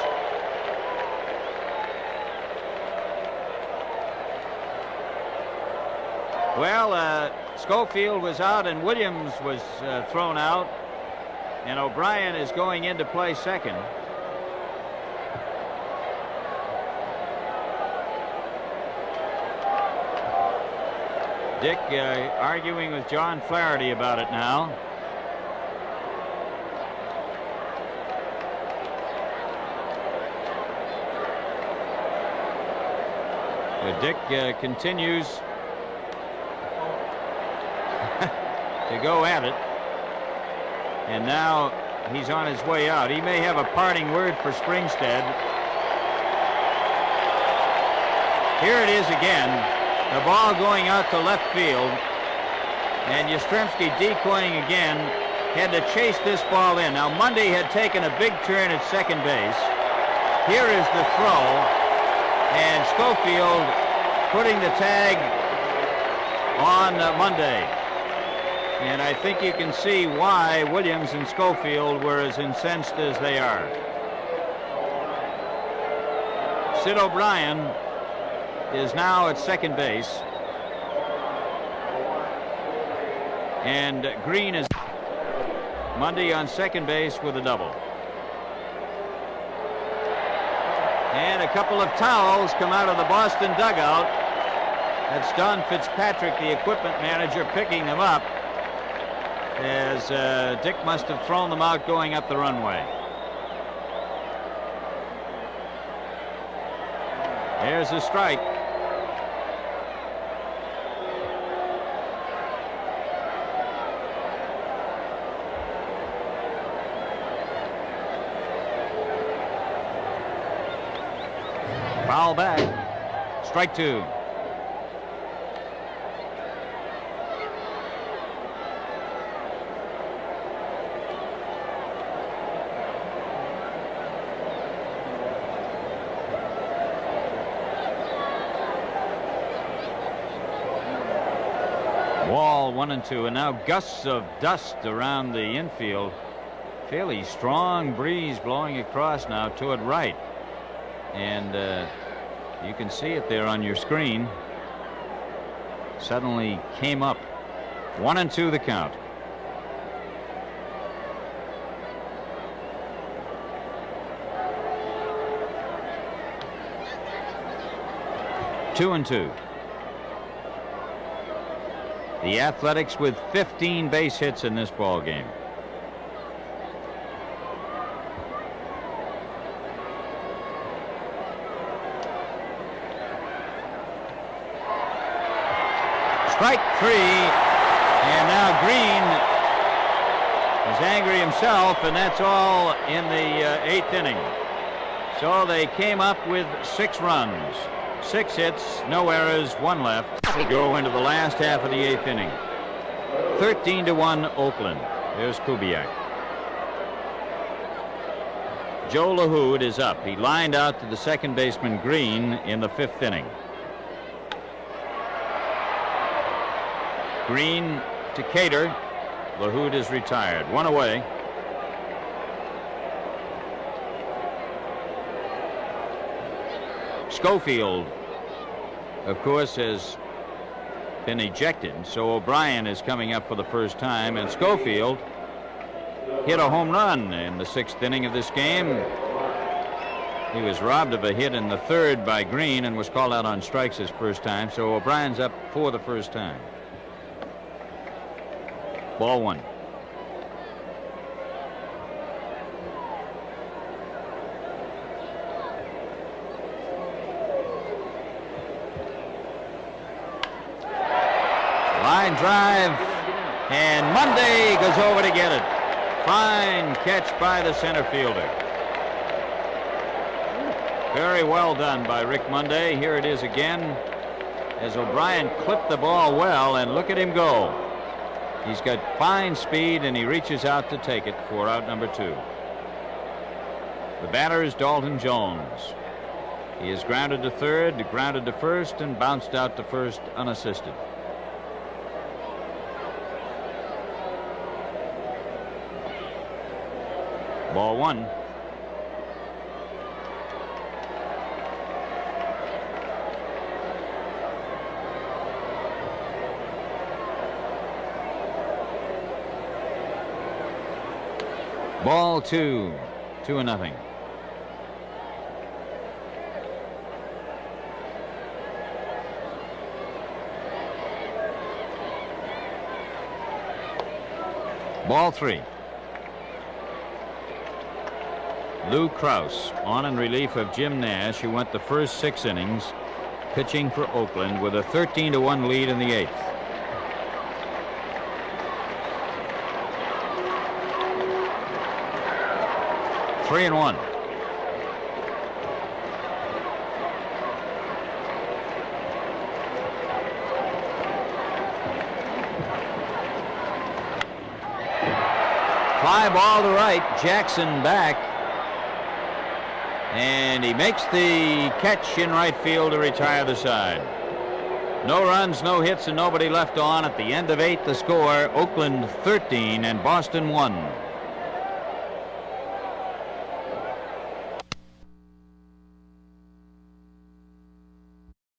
Well, Schofield was out and Williams was thrown out. And O'Brien is going in to play second. Dick arguing with John Flaherty about it now. Dick continues to go at it. And now he's on his way out. He may have a parting word for Springstead. Here it is again. The ball going out to left field. And Yastrzemski decoying again. Had to chase this ball in. Now Monday had taken a big turn at second base. Here is the throw. And Schofield putting the tag on Monday. And I think you can see why Williams and Schofield were as incensed as they are. Sid O'Brien is now at second base. And Green is Monday on second base with a double. And a couple of towels come out of the Boston dugout. That's Don Fitzpatrick, the equipment manager, picking them up, as Dick must have thrown them out going up the runway. There's a strike. Foul back. Strike two. Wall 1-2, and now gusts of dust around the infield. Fairly strong breeze blowing across now toward right, and you can see it there on your screen. Suddenly came up. 1-2 the count. Two and two. The Athletics with 15 base hits in this ball game. Strike three, and now Green is angry himself, and that's all in the eighth inning. So they came up with 6 runs. 6 hits, no errors, 1 left. Go into the last half of the 8th inning. 13-1 Oakland. There's Kubiak. Joe LaHood is up. He lined out to the second baseman Green in the 5th inning. Green to Cater. LaHood is retired. 1 away. Schofield, of course, has been ejected, so O'Brien is coming up for the first time, and Schofield hit a home run in the 6th inning of this game. He was robbed of a hit in the third by Green and was called out on strikes his first time, so O'Brien's up for the first time. Ball 1. Line drive, and Monday goes over to get it. Fine catch by the center fielder. Very well done by Rick Monday. Here it is again as O'Brien clipped the ball well, and look at him go. He's got fine speed, and he reaches out to take it for out number 2. The batter is Dalton Jones. He is grounded to third, grounded to first, and bounced out to first unassisted. Ball 1. Ball 2. 2-0. Ball 3. Lou Krause on in relief of Jim Nash, who went the first 6 innings pitching for Oakland with a 13-1 lead in the 8th. Three and 1. Fly ball to right. Jackson back. And he makes the catch in right field to retire the side. No runs, no hits, and nobody left on. At the end of 8, the score, Oakland 13 and Boston 1.